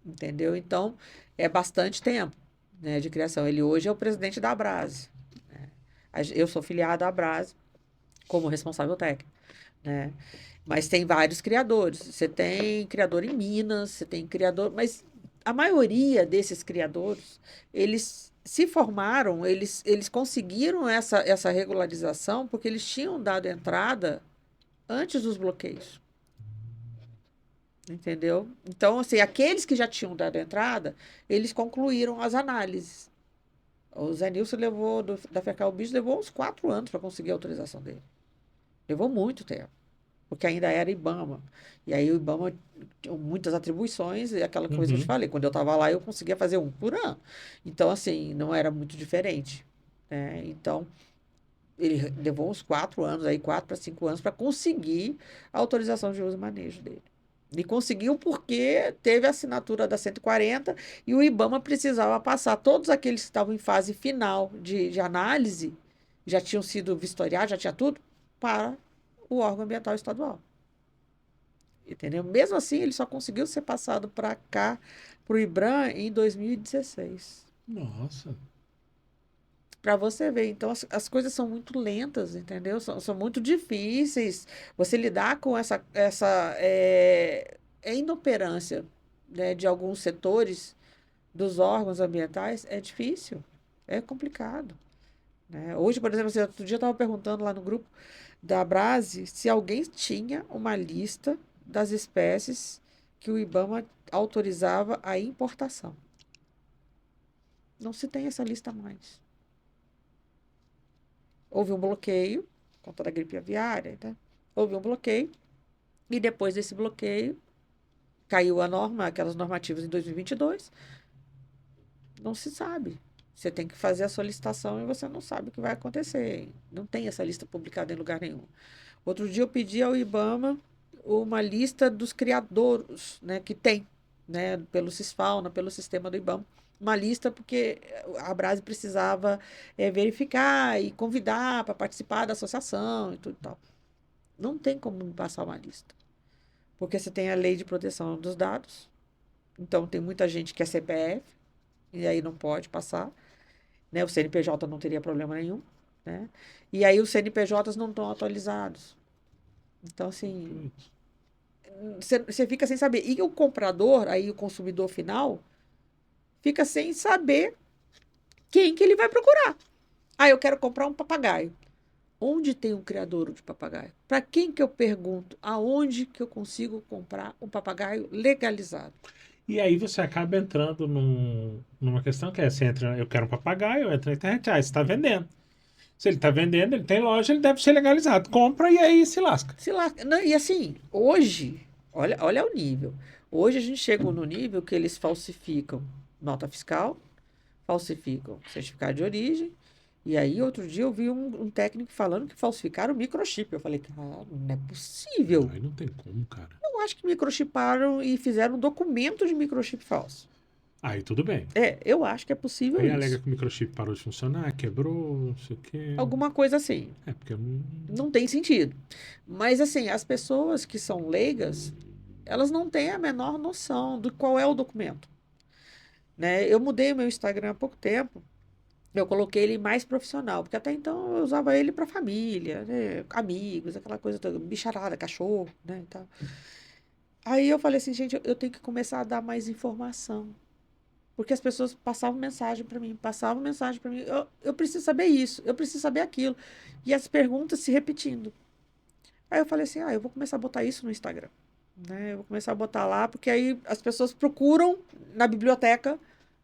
Entendeu? Então, é bastante tempo, né, de criação. Ele hoje é o presidente da Abrase, né? Eu sou filiada à Abrase como responsável técnico, né? Mas tem vários criadores. Você tem criador em Minas, você tem criador, mas a maioria desses criadores, eles se formaram, eles conseguiram essa regularização porque eles tinham dado entrada antes dos bloqueios. Entendeu? Então, assim, aqueles que já tinham dado entrada, eles concluíram as análises. O Zé Nilson levou, da Fecal Bicho, levou uns 4 anos para conseguir a autorização dele. Levou muito tempo, porque ainda era IBAMA. E aí o IBAMA tinha muitas atribuições, e aquela coisa que eu te Uhum. falei, quando eu estava lá, eu conseguia fazer um por ano. Então, assim, não era muito diferente, né? Então, Ele levou uns 4 anos, aí 4 para 5 anos, para conseguir a autorização de uso e manejo dele. E conseguiu porque teve a assinatura da 140 e o IBAMA precisava passar todos aqueles que estavam em fase final de análise, já tinham sido vistoriados, já tinha tudo, para o órgão ambiental estadual. Entendeu? Mesmo assim, ele só conseguiu ser passado para cá, para o IBRAM, em 2016. Nossa. Para você ver. Então, as coisas são muito lentas, entendeu? São muito difíceis. Você lidar com essa inoperância, né, de alguns setores dos órgãos ambientais é difícil, é complicado, né? Hoje, por exemplo, assim, outro dia eu estava perguntando lá no grupo da Abrase se alguém tinha uma lista das espécies que o IBAMA autorizava a importação. Não se tem essa lista mais. Houve um bloqueio, por conta da gripe aviária, né? Houve um bloqueio, e depois desse bloqueio, caiu a norma, aquelas normativas em 2022, não se sabe. Você tem que fazer a solicitação e você não sabe o que vai acontecer. Não tem essa lista publicada em lugar nenhum. Outro dia eu pedi ao IBAMA uma lista dos criadouros, né, que tem, né, pelo Cisfauna, pelo sistema do IBAMA. Uma lista porque a Abrase precisava verificar e convidar para participar da associação e tudo e tal. Não tem como me passar uma lista. Porque você tem a lei de proteção dos dados. Então, tem muita gente que é CPF, e aí não pode passar. Né? O CNPJ não teria problema nenhum. Né? E aí os CNPJs não estão atualizados. Então, assim, você fica sem saber. E o comprador, aí o consumidor final, fica sem saber quem que ele vai procurar. Ah, eu quero comprar um papagaio. Onde tem um criadouro de papagaio? Para quem que eu pergunto? Aonde que eu consigo comprar um papagaio legalizado? E aí você acaba entrando numa questão que é, você entra, eu quero um papagaio, eu entro na internet, você está vendendo. Se ele está vendendo, ele tem loja, ele deve ser legalizado. Compra e aí se lasca. Se lá, não, e assim, hoje, olha o nível. Hoje a gente chegou no nível que eles falsificam nota fiscal, falsificam certificado de origem. E aí, outro dia, eu vi um técnico falando que falsificaram o microchip. Eu falei, cara, não é possível. Aí não tem como, cara. Eu acho que microchiparam e fizeram um documento de microchip falso. Aí tudo bem. Eu acho que é possível Aí isso. alega que o microchip parou de funcionar, quebrou, não sei o quê. Alguma coisa assim. É, porque eu não... Não tem sentido. Mas, assim, as pessoas que são leigas, elas não têm a menor noção de qual é o documento. Né? Eu mudei o meu Instagram há pouco tempo. Eu coloquei ele mais profissional, porque até então eu usava ele para família, né? Amigos, aquela coisa toda, bicharada, cachorro, né? E tal. Aí eu falei assim, gente, eu tenho que começar a dar mais informação. Porque as pessoas passavam mensagem para mim, Eu preciso saber isso, eu preciso saber aquilo. E as perguntas se repetindo. Aí eu falei assim, eu vou começar a botar isso no Instagram. Né? Eu vou começar a botar lá, porque aí as pessoas procuram na biblioteca,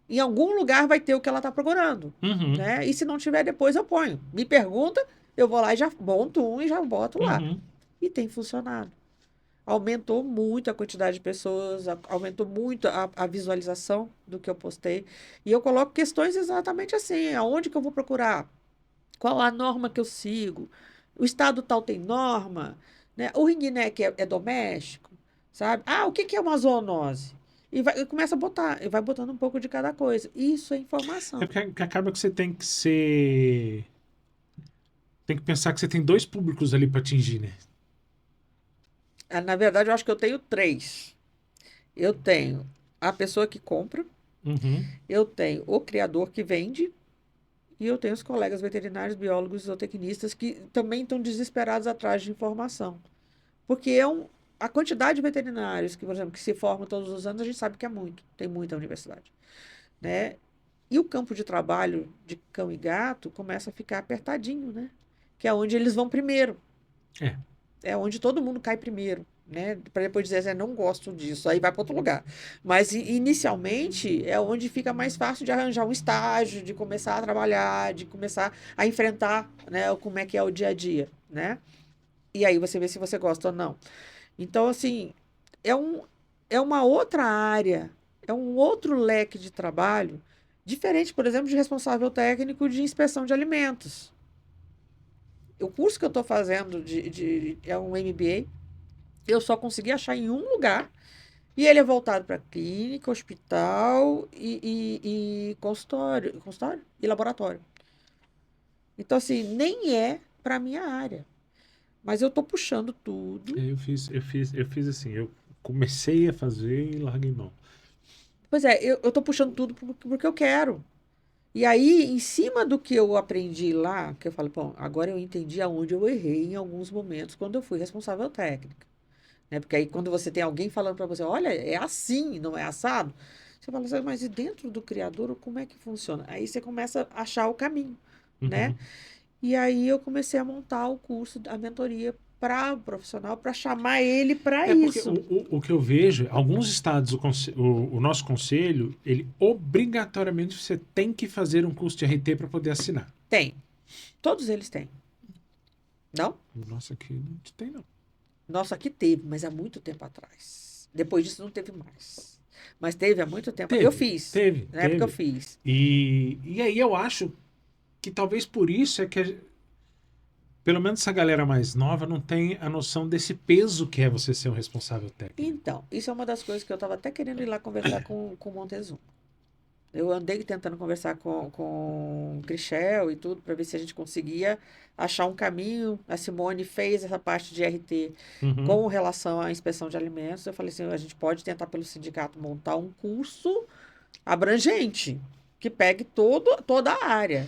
em algum lugar vai ter o que ela está procurando. Uhum, Né? E se não tiver, depois eu ponho. Me pergunta, eu vou lá e já monto um e já boto lá. uhum. E tem funcionado. Aumentou muito a quantidade de pessoas, aumentou muito a visualização do que eu postei. E eu coloco questões exatamente assim: aonde que eu vou procurar? Qual a norma que eu sigo? O estado tal tem norma? Né? O ringneck é doméstico? Sabe? O que que é uma zoonose? E começa a botar, e vai botando um pouco de cada coisa. Isso é É informação. porque acaba que você tem que ser... Tem que pensar que você tem dois públicos ali para atingir, né? Na verdade, eu acho que eu tenho 3. Eu tenho a pessoa que compra, Uhum. eu tenho o criador que vende, e eu tenho os colegas veterinários, biólogos e zootecnistas que também estão desesperados atrás de informação. Porque a quantidade de veterinários que, por exemplo, que se formam todos os anos, a gente sabe que é muito, tem muita universidade, né? E o campo de trabalho de cão e gato começa a ficar apertadinho, né? Que é onde eles vão primeiro. É. É onde todo mundo cai primeiro, né? Para depois dizer assim, não gosto disso, aí vai para outro lugar. Mas inicialmente é onde fica mais fácil de arranjar um estágio, de começar a trabalhar, de começar a enfrentar, né, como é que é o dia a dia, né? E aí você vê se você gosta ou não. Então, assim, é, um, é uma outra área, é um outro leque de trabalho, diferente, por exemplo, de responsável técnico de inspeção de alimentos. O curso que eu estou fazendo é um MBA, eu só consegui achar em um lugar, e ele é voltado para clínica, hospital e consultório e laboratório. Então, assim, nem é para minha área. Mas eu tô puxando tudo. Eu fiz assim, eu comecei a fazer e larguei mão. Pois é, eu tô puxando tudo porque eu quero. E aí, em cima do que eu aprendi lá, que eu falo, bom, agora eu entendi aonde eu errei em alguns momentos quando eu fui responsável técnica. Né? Porque aí, quando você tem alguém falando para você, olha, é assim, não é assado, você fala assim, mas e dentro do criador, como é que funciona? Aí você começa a achar o caminho, né? Uhum. E aí eu comecei a montar o curso, a mentoria para o profissional, para chamar ele para É porque isso. o que eu vejo, alguns estados, o nosso conselho, ele obrigatoriamente você tem que fazer um curso de RT para poder assinar. Tem. Todos eles têm. Não? Nossa, aqui não tem, não. Nossa, aqui teve, mas há muito tempo atrás. Depois disso não teve mais. Mas teve há muito tempo. Eu fiz. Teve. Na época eu fiz. E aí eu acho que talvez por isso é que pelo menos essa galera mais nova não tem a noção desse peso que é você ser um responsável técnico. Então, isso é uma das coisas que eu estava até querendo ir lá conversar com o Montezuma. Eu andei tentando conversar com o Crichel e tudo, para ver se a gente conseguia achar um caminho. A Simone fez essa parte de RT Uhum. com relação à inspeção de alimentos. Eu falei assim, a gente pode tentar pelo sindicato montar um curso abrangente, que pegue toda a área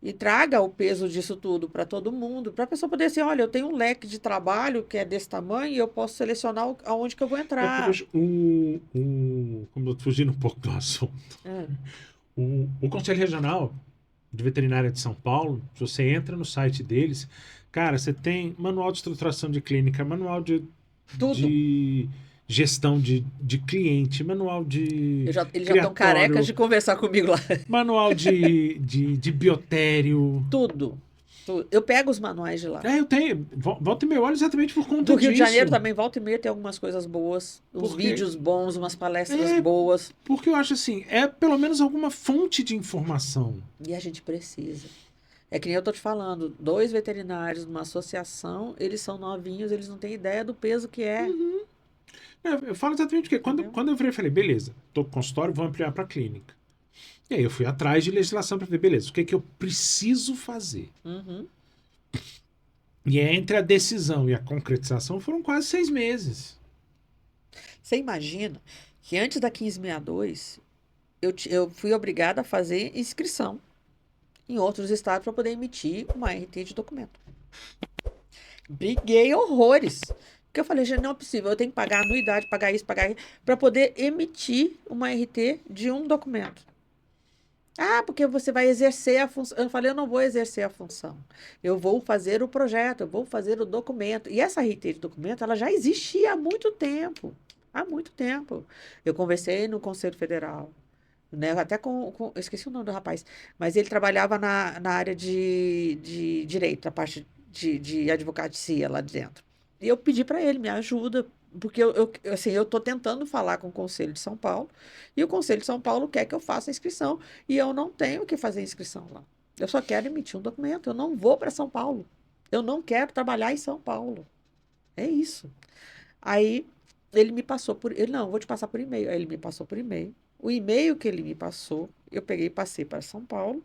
e traga o peso disso tudo para todo mundo, para a pessoa poder dizer, olha, eu tenho um leque de trabalho que é desse tamanho e eu posso selecionar aonde que eu vou É que eu entrar. vejo como eu tô fugindo um pouco do assunto. O Conselho Regional de Veterinária de São Paulo, se você entra no site deles, cara, você tem manual de estruturação de clínica, manual Tudo. de gestão de cliente, manual de Eles já estão criatório, carecas de conversar comigo lá. manual de biotério. Tudo. Eu pego os manuais de lá. Eu tenho. Volta e meia, olho exatamente por conta Do Rio de disso. Janeiro também, volta e meia, tem algumas coisas boas, uns Porque- vídeos bons, umas palestras boas. Porque eu acho assim, é pelo menos alguma fonte de informação. E a gente precisa. É que nem eu tô te falando, 2 veterinários numa associação, eles são novinhos, eles não têm ideia do peso que é. Eu falo exatamente porque quando eu virei, falei, beleza, tô com consultório, vou ampliar para clínica. E aí eu fui atrás de legislação para ver, beleza, o que é que eu preciso fazer? Uhum. E entre a decisão e a concretização foram quase 6 meses. Você imagina que antes da 1562, eu fui obrigada a fazer inscrição em outros estados para poder emitir uma RT de documento. Briguei horrores. Porque eu falei, gente, não é possível, eu tenho que pagar anuidade, pagar isso, para poder emitir uma RT de um documento. Ah, porque você vai exercer a função. Eu falei, eu não vou exercer a função. Eu vou fazer o projeto, eu vou fazer o documento. E essa RT de documento, ela já existia há muito tempo. Há muito tempo. Eu conversei no Conselho Federal, né? Até eu esqueci o nome do rapaz, mas ele trabalhava na área de direito, a parte de advocacia lá dentro. E eu pedi para ele, me ajuda, porque assim, eu estou tentando falar com o Conselho de São Paulo, e o Conselho de São Paulo quer que eu faça a inscrição, e eu não tenho que fazer inscrição lá. Eu só quero emitir um documento, eu não vou para São Paulo. Eu não quero trabalhar em São Paulo. É isso. Aí ele me passou ele, não, eu vou te passar por e-mail. Aí ele me passou por e-mail. O e-mail que ele me passou, eu peguei e passei para São Paulo,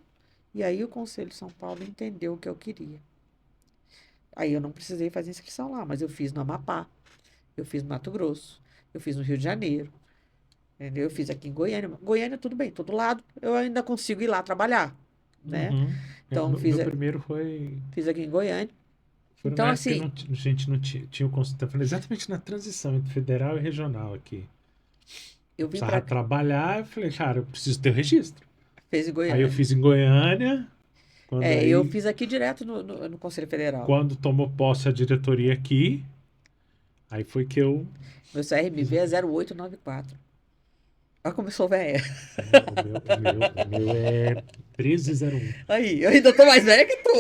e aí o Conselho de São Paulo entendeu o que eu queria. Aí eu não precisei fazer inscrição lá, mas eu fiz no Amapá, eu fiz no Mato Grosso, eu fiz no Rio de Janeiro, entendeu? Eu fiz aqui em Goiânia. Goiânia, tudo bem, todo lado, eu ainda consigo ir lá trabalhar, né? Uhum. Então, Meu primeiro foi fiz aqui em Goiânia. Foi Então, na época assim, que a gente não tinha o conceito. Tá falando exatamente na transição entre federal e regional aqui. eu vim Precisava para trabalhar, eu falei, cara, eu preciso ter o registro. fez em Aí Goiânia. eu fiz em Goiânia. Eu fiz aqui direto no Conselho Federal. Quando tomou posse a diretoria aqui, aí foi que eu. Meu CRMV é 0894. Olha como eu sou velha. O meu é 1301. Aí, eu ainda tô mais velha que tu.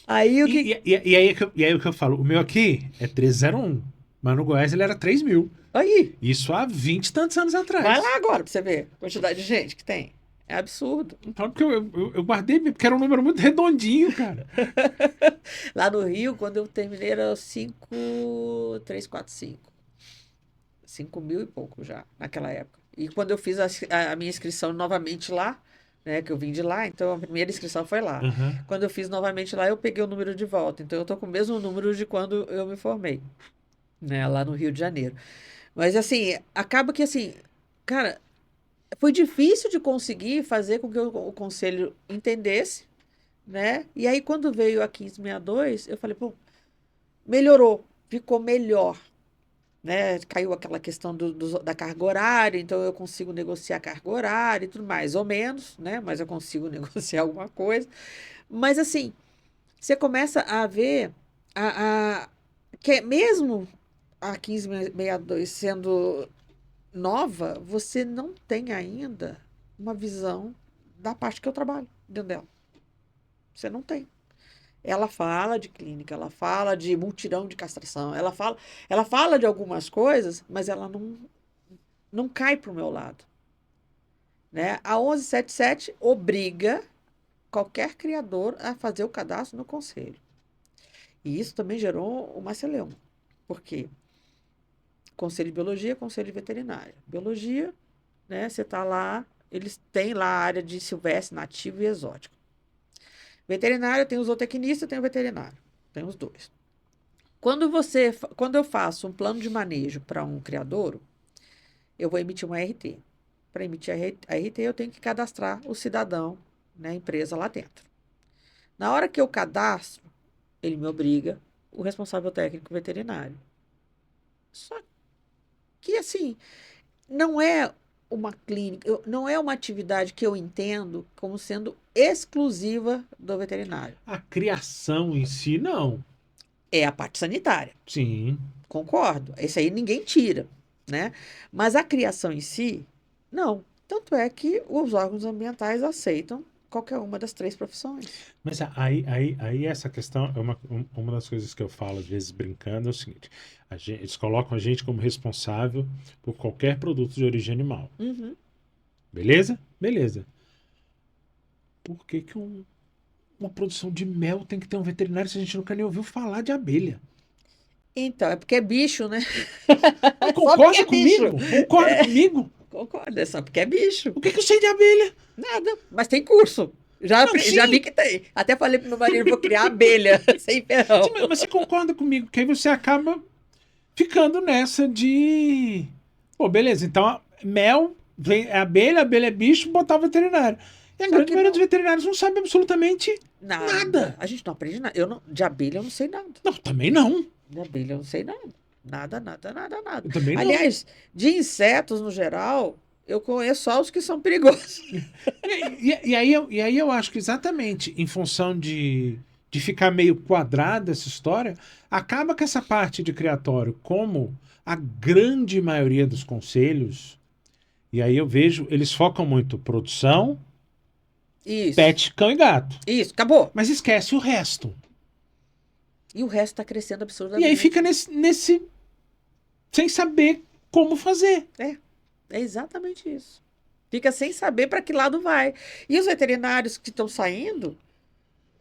Aí o que. E aí o que eu falo, o meu aqui é 1301, mas no Goiás ele era 3.000. Aí, Isso há 20 e tantos anos atrás. vai lá agora pra você ver a quantidade de gente que tem. É absurdo. Então, porque eu guardei, porque era um número muito redondinho, cara. Lá no Rio, quando eu terminei, era 5.345. 5.000 e pouco já, naquela época. E quando eu fiz a minha inscrição novamente lá, né, que eu vim de lá, então a primeira inscrição foi lá. Aham. Quando eu fiz novamente lá, eu peguei o número de volta. Então eu tô com o mesmo número de quando eu me formei, né, lá no Rio de Janeiro. Mas assim, acaba que assim, cara, foi difícil de conseguir fazer com que o conselho entendesse, né? E aí quando veio a 1562, eu falei, pô, melhorou, ficou melhor, né? Caiu aquela questão da carga horária, então eu consigo negociar a carga horária e tudo mais, ou menos, né? Mas eu consigo negociar alguma coisa. Mas assim, você começa a ver que mesmo a 1562 sendo nova, você não tem ainda uma visão da parte que eu trabalho dentro dela. Você não tem. Ela fala de clínica, ela fala de multirão de castração, ela fala de algumas coisas, mas ela não cai para o meu lado, né? A 1177 obriga qualquer criador a fazer o cadastro no conselho. E isso também gerou uma celeuma. Por quê? Conselho de biologia, conselho de veterinária. Biologia, né? Você está lá, eles têm lá a área de silvestre, nativo e exótico. Veterinário tem o zootecnista, tem o veterinário. Tem os dois. Quando eu faço um plano de manejo para um criadouro, eu vou emitir uma RT. Para emitir a RT, eu tenho que cadastrar o cidadão, né, a empresa lá dentro. Na hora que eu cadastro, ele me obriga, o responsável técnico veterinário. Só que, assim, não é uma clínica, não é uma atividade que eu entendo como sendo exclusiva do veterinário. A criação em si, não. É a parte sanitária. Sim. Concordo. Esse aí ninguém tira, né? Mas a criação em si, não. Tanto é que os órgãos ambientais aceitam qualquer uma das três profissões. Mas aí essa questão é uma das coisas que eu falo, às vezes brincando, é o seguinte: eles colocam a gente como responsável por qualquer produto de origem animal. Uhum. Beleza? Beleza. Por que que uma produção de mel tem que ter um veterinário se a gente nunca nem ouviu falar de abelha? Então, é porque é bicho, né? Mas Só porque concorda é bicho. comigo? Concorda comigo? Concordo, é só porque é bicho. O que que eu sei de abelha? Nada. Mas tem curso. Já, Não, já sim. vi que tem. Até falei pro meu marido, vou criar abelha sem ferrão. Sim, mas você concorda comigo que aí você acaba ficando nessa de. Pô, beleza, então mel, é abelha é bicho, botar o veterinário. E a Só grande que maioria não. dos veterinários não sabe absolutamente Nada. nada. A gente não aprende nada. Eu não, de abelha eu não sei nada. Não, também não. De abelha eu não sei nada. Nada, nada, nada, nada. Eu também não. Aliás, de insetos no geral, eu conheço só os que são perigosos. E aí eu acho que exatamente em função de ficar meio quadrada essa história, acaba que essa parte de criatório, como a grande maioria dos conselhos, e aí eu vejo, eles focam muito produção, Isso. pet, cão e gato. Isso, acabou. Mas esquece o resto. E o resto está crescendo E absurdamente. aí fica nesse sem saber como fazer. É exatamente isso. Fica sem saber para que lado vai. E os veterinários que estão saindo,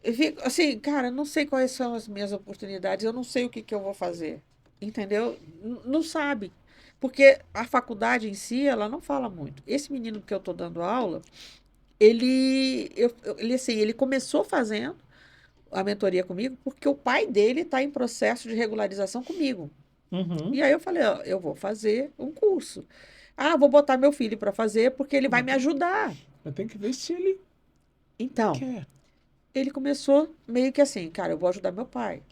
eu fico assim, cara, não sei quais são as minhas oportunidades, eu não sei o que, que eu vou fazer. Entendeu? Não sabe. Porque a faculdade em si, ela não fala muito. Esse menino que eu estou dando aula, ele começou fazendo a mentoria comigo porque o pai dele está em processo de regularização comigo. Uhum. E aí eu falei, ó, eu vou fazer um curso. Ah, vou botar meu filho para fazer porque ele vai me ajudar. Mas tem que ver se ele Então, quer. ele começou meio que assim, cara, eu vou ajudar meu pai.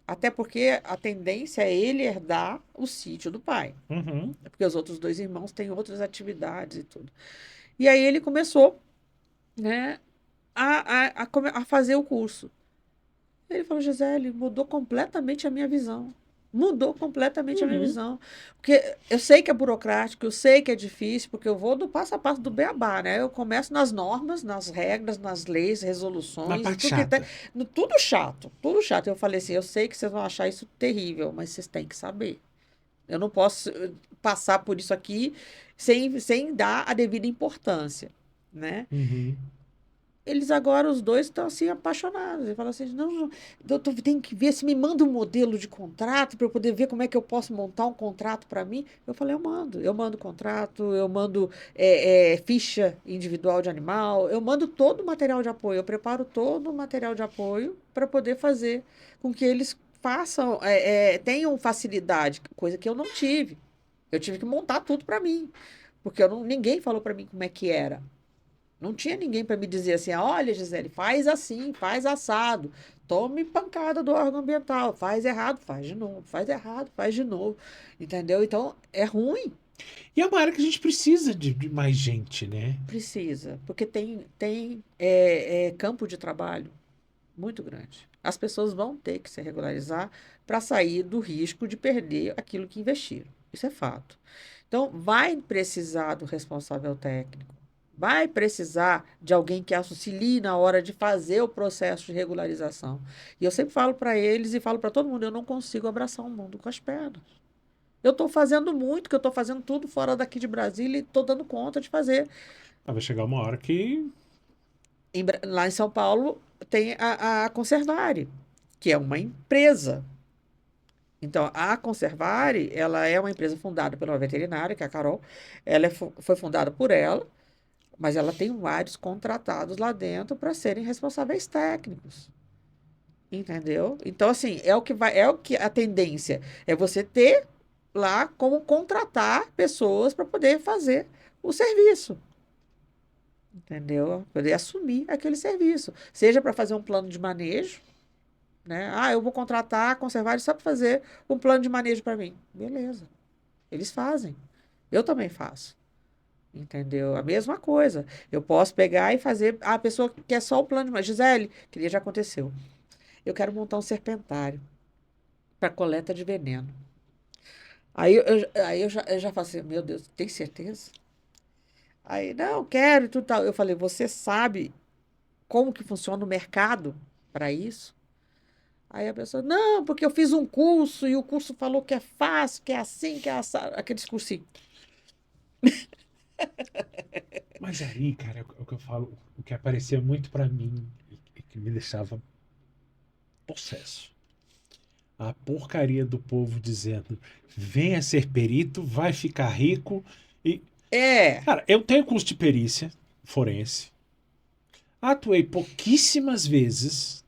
Até porque a tendência é ele herdar o sítio do pai. Uhum. Porque os outros dois irmãos têm outras atividades e tudo. E aí ele começou, né, a fazer o curso. Ele falou, Gisele, mudou completamente a minha visão. Mudou completamente a minha visão. Porque eu sei que é burocrático, eu sei que é difícil, porque eu vou do passo a passo do beabá, né? Eu começo nas normas, nas regras, nas leis, resoluções. Na parte tudo que chata. tudo chato, tudo chato. Eu falei assim, eu sei que vocês vão achar isso terrível, mas vocês têm que saber. Eu não posso passar por isso aqui sem dar a devida importância. né? Uhum. Eles agora, os dois, estão assim apaixonados. Ele fala assim: não, doutor, tem que ver se me manda um modelo de contrato para eu poder ver como é que eu posso montar um contrato para mim. Eu falei: eu mando contrato, eu mando ficha individual de animal, eu mando todo o material de apoio, eu preparo todo o material de apoio para poder fazer com que eles façam, tenham facilidade, coisa que eu não tive. Eu tive que montar tudo para mim, porque ninguém falou para mim como é que era. Não tinha ninguém para me dizer assim: olha, Gisele, faz assim, faz assado, tome pancada do órgão ambiental, faz errado, faz de novo, faz errado, faz de novo. Entendeu? Então, é ruim, E é uma área que a gente precisa de mais gente, né? precisa, porque tem campo de trabalho muito grande. As pessoas vão ter que se regularizar para sair do risco de perder aquilo que investiram. Isso é fato. Então, vai precisar do responsável técnico, vai precisar de alguém que auxilie na hora de fazer o processo de regularização. E eu sempre falo para eles e falo para todo mundo: eu não consigo abraçar o mundo com as pernas. Eu estou fazendo muito, que eu estou fazendo tudo fora daqui de Brasília e estou dando conta de fazer. Ah, vai chegar uma hora que. Lá em São Paulo tem a Conservare, que é uma empresa. Então, a Conservare, ela é uma empresa fundada pela veterinária, que é a Carol. Ela foi fundada por ela, mas ela tem vários contratados lá dentro para serem responsáveis técnicos. Entendeu? Então, assim, é o que a tendência é você ter lá como contratar pessoas para poder fazer o serviço. Entendeu? Poder assumir aquele serviço. Seja para fazer um plano de manejo, né? Ah, eu vou contratar a Conservare só para fazer um plano de manejo para mim. Beleza. Eles fazem. Eu também faço. Entendeu? A mesma coisa. Eu posso pegar e fazer. A pessoa que quer só o plano de manejo. Gisele, que já aconteceu. Eu quero montar um serpentário para coleta de veneno. Aí eu já falo assim: meu Deus, tem certeza? Aí, não, quero e tudo tal. Eu falei: você sabe como que funciona o mercado para isso? Aí a pessoa: não, porque eu fiz um curso e o curso falou que é fácil, que é assim, que é assado. Aqueles cursinhos. Mas aí, cara, é o que eu falo, o que aparecia muito pra mim e que me deixava possesso. A porcaria do povo dizendo: venha ser perito, vai ficar rico. E, É, cara, eu tenho curso de perícia forense, atuei pouquíssimas vezes.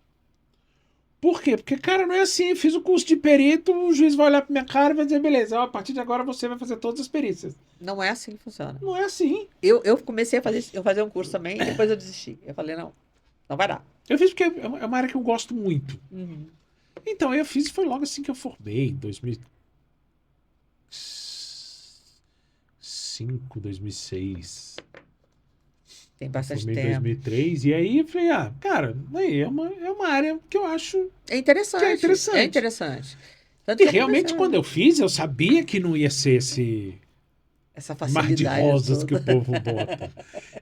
Por quê? Porque, cara, não é assim. Fiz o curso de perito, o juiz vai olhar pra minha cara e vai dizer: beleza, a partir de agora você vai fazer todas as perícias. não é assim que funciona. Não é assim. Eu comecei a fazer um curso também e depois eu desisti. Eu falei: não, não vai dar. Eu fiz porque é uma área que eu gosto muito. Uhum. Então, eu fiz e foi logo assim que eu formei, em 2005, 2006. Tem Eu bastante formei em tempo. 2003. E aí eu falei: cara, aí é uma área que eu acho É que é interessante, é interessante. interessante. Tanto E que eu comecei realmente, quando eu fiz, eu sabia que não ia ser esse essa mar de facilidade rosas que o toda. povo bota.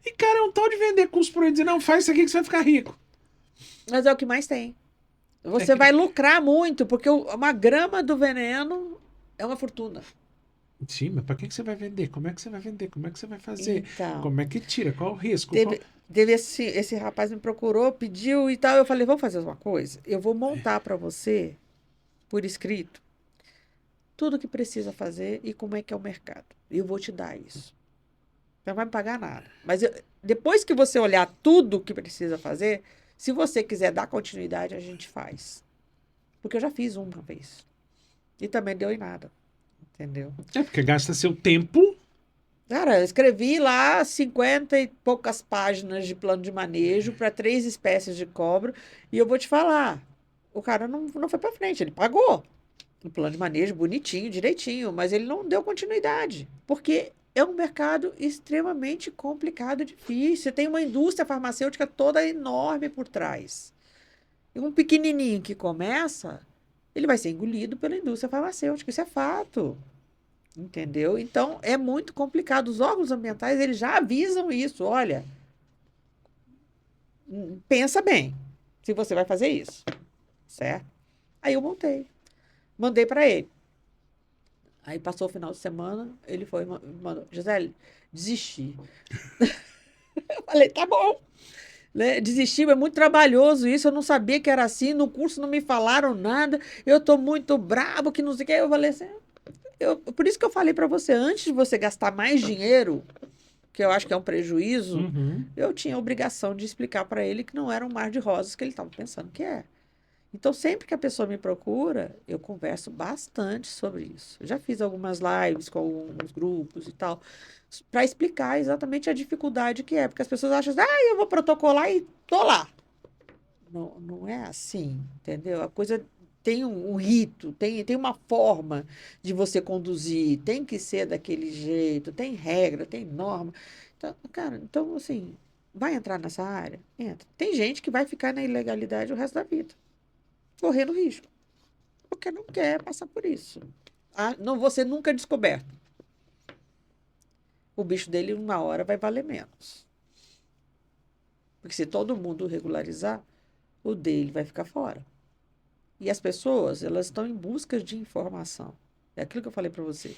E, cara, é um tal de vender curso por aí, dizer: não, faz isso aqui que você vai ficar rico. Mas é o que mais tem. É Você que, vai lucrar muito, porque uma grama do veneno é uma fortuna. sim, mas para que você vai vender? Como é que você vai vender? Como é que você vai fazer? Então, Como é que tira? Qual o risco? teve esse rapaz me procurou, pediu e tal. Eu falei: vamos fazer uma coisa? Eu vou montar para você, por escrito, tudo que precisa fazer e como é que é o mercado. E eu vou te dar isso. Não vai me pagar nada. Mas depois que você olhar tudo que precisa fazer, se você quiser dar continuidade, a gente faz. Porque eu já fiz uma vez. E também deu em nada. Entendeu? É porque gasta seu tempo. Cara, eu escrevi lá 50 e poucas páginas de plano de manejo para 3 espécies de cobra. E eu vou te falar, o cara não foi para frente, ele pagou o plano de manejo bonitinho, direitinho, mas ele não deu continuidade. Porque é um mercado extremamente complicado e difícil. Tem uma indústria farmacêutica toda enorme por trás. E um pequenininho que começa, ele vai ser engolido pela indústria farmacêutica. Isso é fato. Entendeu? Então, é muito complicado. Os órgãos ambientais, eles já avisam isso. Olha, pensa bem se você vai fazer isso, certo? Aí eu montei, mandei para ele. Aí passou o final de semana, ele foi e mandou: Gisele, desisti. Eu falei, tá bom. Né? Desistir é muito trabalhoso isso, eu não sabia que era assim, no curso não me falaram nada, eu tô muito brabo, que não sei o que. Eu falei assim, por isso que eu falei para você, antes de você gastar mais dinheiro, que eu acho que é um prejuízo, Uhum. eu tinha a obrigação de explicar para ele que não era um mar de rosas que ele estava pensando que é. Então, sempre que a pessoa me procura, eu converso bastante sobre isso. Eu já fiz algumas lives com alguns grupos e tal, para explicar exatamente a dificuldade que é, porque as pessoas acham, eu vou protocolar e tô lá. Não, não é assim, entendeu? A coisa tem um rito, tem uma forma de você conduzir, tem que ser daquele jeito, tem regra, tem norma. Então, cara, então assim, vai entrar nessa área? Entra. Tem gente que vai ficar na ilegalidade o resto da vida, correndo risco, porque não quer passar por isso. Não vou ser nunca descoberto. O bicho dele, uma hora, vai valer menos. Porque se todo mundo regularizar, o dele vai ficar fora. E as pessoas, elas estão em busca de informação. É aquilo que eu falei para você.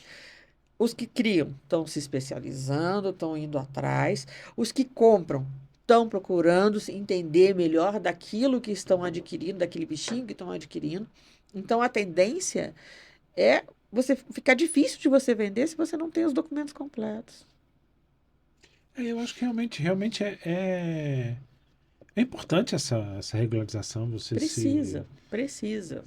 Os que criam estão se especializando, estão indo atrás. Os que compram estão procurando se entender melhor daquilo que estão adquirindo, daquele bichinho que estão adquirindo. Então, a tendência é você ficar difícil de você vender se você não tem os documentos completos. Eu acho que realmente é importante essa regularização, você Precisa, precisa.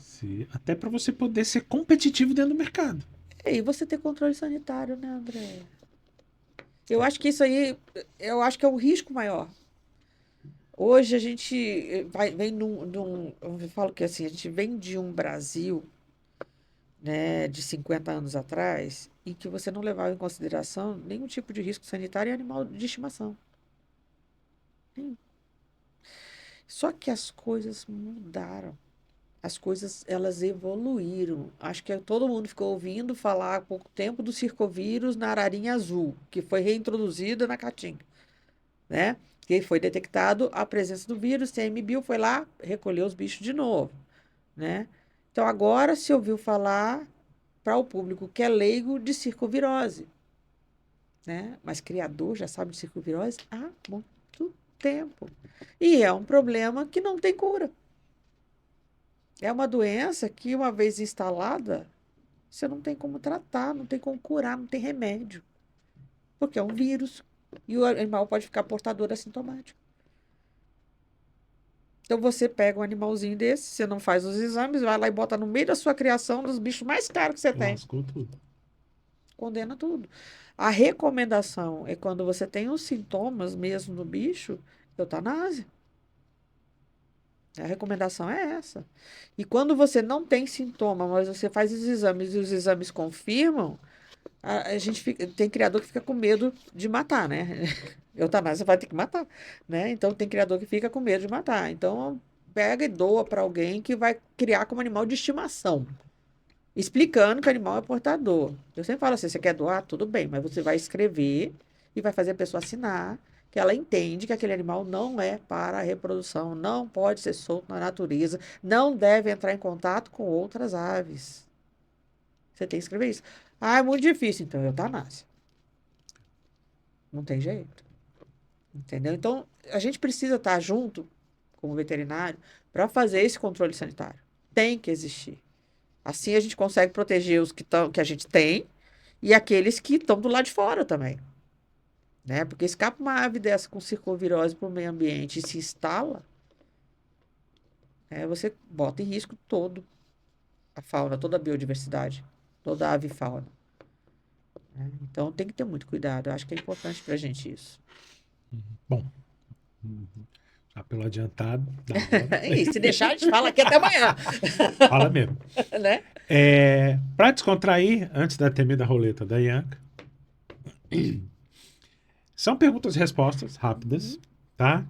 até para você poder ser competitivo dentro do mercado. E você ter controle sanitário, né, André? Eu acho que isso aí, eu acho que é o risco maior. Hoje a gente vem eu falo que assim, a gente vem de um Brasil, né, de 50 anos atrás, em que você não levava em consideração nenhum tipo de risco sanitário em animal de estimação. Nenhum. Só que as coisas mudaram. As coisas, elas evoluíram. Acho que todo mundo ficou ouvindo falar há pouco tempo do circovírus na ararinha azul, que foi reintroduzida na caatinga, né? Que foi detectado a presença do vírus, CMBio foi lá, recolheu os bichos de novo, né? Então agora se ouviu falar para o público que é leigo de circovirose, né? Mas criador já sabe de circovirose há muito tempo. E é um problema que não tem cura. É uma doença que, uma vez instalada, você não tem como tratar, não tem como curar, não tem remédio. Porque é um vírus e o animal pode ficar portador assintomático. Então você pega um animalzinho desse, você não faz os exames, vai lá e bota no meio da sua criação dos bichos mais caros que você tem. Lascou tudo. Condena tudo. A recomendação é quando você tem os sintomas mesmo no bicho, eutanásia. A recomendação é essa. E quando você não tem sintoma, mas você faz os exames e os exames confirmam, a gente tem criador que fica com medo de matar, né? Eutanásia vai ter que matar, né? Então tem criador que fica com medo de matar. Então pega e doa para alguém que vai criar como animal de estimação, explicando que o animal é portador. Eu sempre falo assim, você quer doar? Tudo bem, mas você vai escrever e vai fazer a pessoa assinar que ela entende que aquele animal não é para a reprodução, não pode ser solto na natureza, não deve entrar em contato com outras aves. Você tem que escrever isso. É muito difícil, então é eutanásia. Não tem jeito. Entendeu? Então, a gente precisa estar junto, como veterinário, para fazer esse controle sanitário. Tem que existir. Assim a gente consegue proteger os que a gente tem e aqueles que estão do lado de fora também. Né? Porque escapa uma ave dessa com circovirose para o meio ambiente e se instala, você bota em risco todo a fauna, toda a biodiversidade, toda a ave e fauna. Né? Então tem que ter muito cuidado. Eu acho que é importante para a gente isso. Bom, já pelo adiantado, da hora. E se deixar, a gente fala aqui até amanhã. Fala mesmo. Né? Para descontrair, antes da temida roleta da Ianca, são perguntas e respostas rápidas, tá?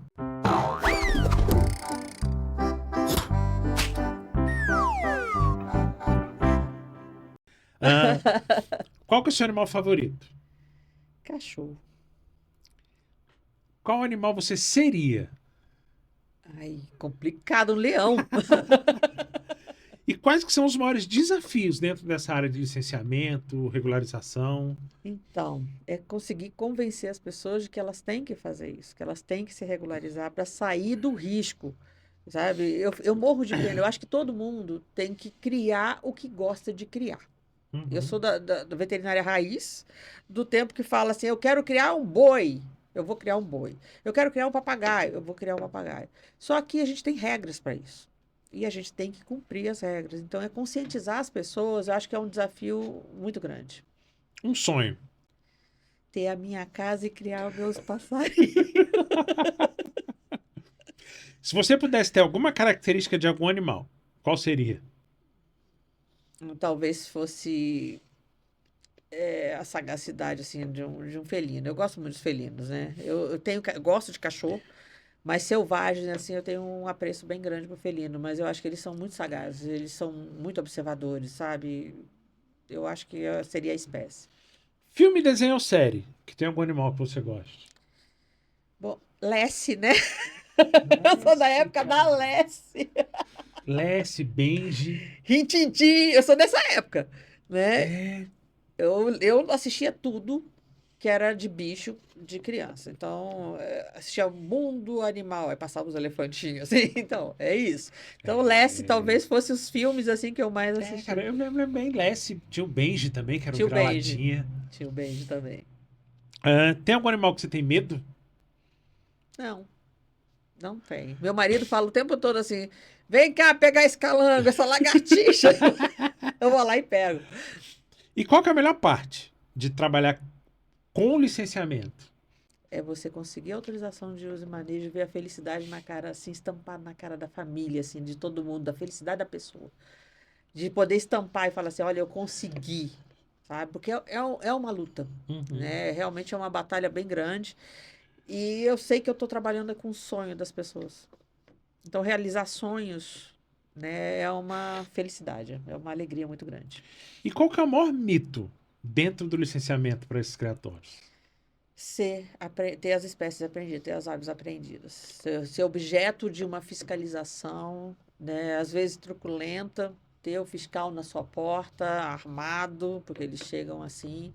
Qual que é o seu animal favorito? Cachorro. Qual animal você seria? Ai, complicado, um leão. E quais que são os maiores desafios dentro dessa área de licenciamento, regularização? Então, é conseguir convencer as pessoas de que elas têm que fazer isso, que elas têm que se regularizar para sair do risco, sabe? Eu morro de pena. Eu acho que todo mundo tem que criar o que gosta de criar. Eu Uhum. sou da veterinária raiz, do tempo que fala assim: eu quero criar um boi, eu vou criar um boi. Eu quero criar um papagaio, eu vou criar um papagaio. Só que a gente tem regras para isso. E a gente tem que cumprir as regras. Então, é conscientizar as pessoas, eu acho que é um desafio muito grande. Um sonho. Ter a minha casa e criar os meus passarinhos. Se você pudesse ter alguma característica de algum animal, qual seria? Talvez fosse a sagacidade assim, de um felino. Eu gosto muito dos felinos, né? Eu gosto de cachorro, mas selvagens, assim, eu tenho um apreço bem grande pro felino. Mas eu acho que eles são muito sagazes, eles são muito observadores, sabe? Eu acho que seria a espécie. Filme, desenho ou série? Que tem algum animal que você goste? Bom, Lessie, né? Eu sou da época da Lessie. Lessie, Benji. Rintintim, eu sou dessa época, né? É. Eu assistia tudo que era de bicho de criança. Então, assistia Mundo Animal, aí passava os elefantinhos, assim. Então, é isso. Então, Lassie talvez fosse os filmes, assim, que eu mais É, assisti. cara, eu me lembro bem Lessie. Tinha o Benji também, que era o Tio Benji. vira-latinha. Tio Benji também. Ah, tem algum animal que você tem medo? Não, não tem. Meu marido fala o tempo todo assim, vem cá pegar esse calango, essa lagartixa. Eu vou lá e pego. E qual que é a melhor parte de trabalhar com licenciamento? É você conseguir a autorização de uso e manejo, ver a felicidade na cara, assim, estampada na cara da família, assim, de todo mundo, da felicidade da pessoa. De poder estampar e falar assim, olha, eu consegui, sabe? Porque é uma luta, Uhum. né? Realmente é uma batalha bem grande. E eu sei que eu estou trabalhando com o sonho das pessoas. Então, realizar sonhos, né, é uma felicidade, é uma alegria muito grande. E qual que é o maior mito dentro do licenciamento para esses criatórios? Ter as espécies aprendidas, ter as aves aprendidas. Ser objeto de uma fiscalização, né, às vezes truculenta, ter o fiscal na sua porta, armado, porque eles chegam assim,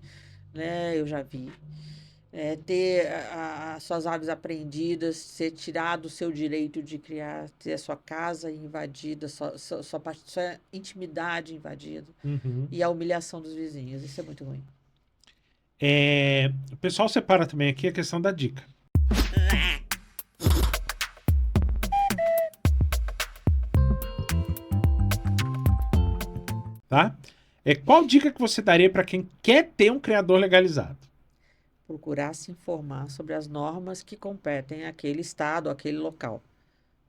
né, eu já vi. Ter as suas aves apreendidas, ser tirado o seu direito de criar, ter a sua casa invadida, sua intimidade invadida Uhum. e a humilhação dos vizinhos. Isso é muito ruim. O pessoal separa também aqui a questão da dica. Tá? Qual dica que você daria para quem quer ter um criador legalizado? Procurar se informar sobre as normas que competem àquele estado, àquele local.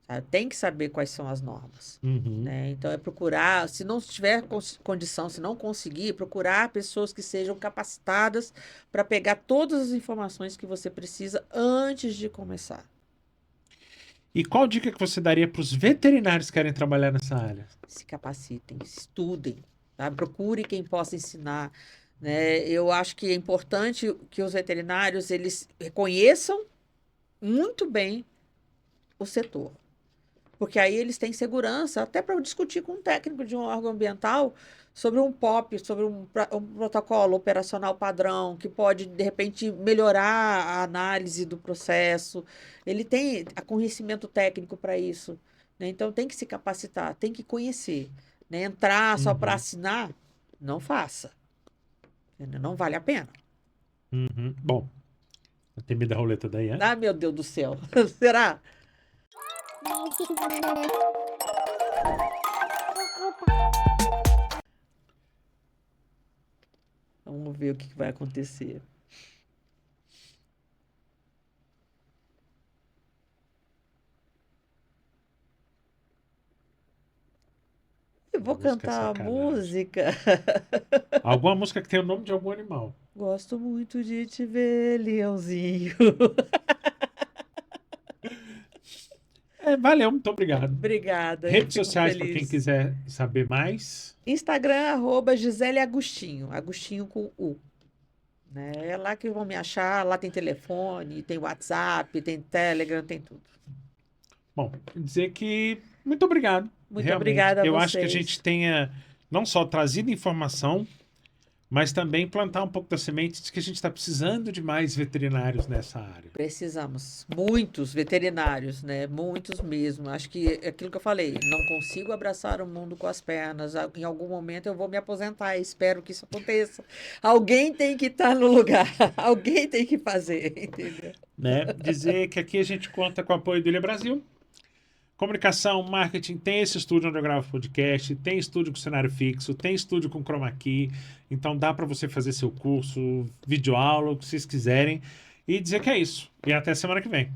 Sabe? Tem que saber quais são as normas. Uhum. Né? Então, é procurar, se não tiver condição, se não conseguir, procurar pessoas que sejam capacitadas para pegar todas as informações que você precisa antes de começar. E qual dica que você daria para os veterinários que querem trabalhar nessa área? Se capacitem, estudem, tá? Procure quem possa ensinar. Né? Eu acho que é importante que os veterinários eles reconheçam muito bem o setor. Porque aí eles têm segurança até para discutir com um técnico de um órgão ambiental sobre um POP, sobre um protocolo operacional padrão, que pode, de repente, melhorar a análise do processo. Ele tem conhecimento técnico para isso. Né? Então, tem que se capacitar, tem que conhecer. Né? Entrar só para Uhum. assinar, não faça. Entendeu? Não vale a pena. Uhum. Bom, tem medo da roleta daí, é? Ah, meu Deus do céu. Será? Vamos ver o que vai acontecer. Eu vou Música é cantar a sacanagem. música. Alguma música que tem o nome de algum animal. Gosto muito de te ver, leãozinho. Valeu, muito obrigado. Obrigada, eu Redes fico sociais para quem feliz. quiser saber mais. Instagram, Gisele Agostinho. Agostinho com U. Né? É lá que vão me achar. Lá tem telefone, tem WhatsApp, tem Telegram, tem tudo. Bom, quer dizer que Muito obrigado. Muito Realmente. obrigada a Eu acho que a vocês. gente tenha não só trazido informação, mas também plantar um pouco da semente de que a gente está precisando de mais veterinários nessa área. Precisamos. Muitos veterinários, né? Muitos mesmo. Acho que é aquilo que eu falei, não consigo abraçar o mundo com as pernas. Em algum momento eu vou me aposentar. Espero que isso aconteça. Alguém tem que estar no lugar. Alguém tem que fazer, entendeu? Né? Dizer que aqui a gente conta com o apoio do Ilha Brasil. Comunicação, marketing, tem esse estúdio onde eu gravo podcast, tem estúdio com cenário fixo, tem estúdio com chroma key, então dá para você fazer seu curso, videoaula, o que vocês quiserem, e dizer que é isso. E até semana que vem.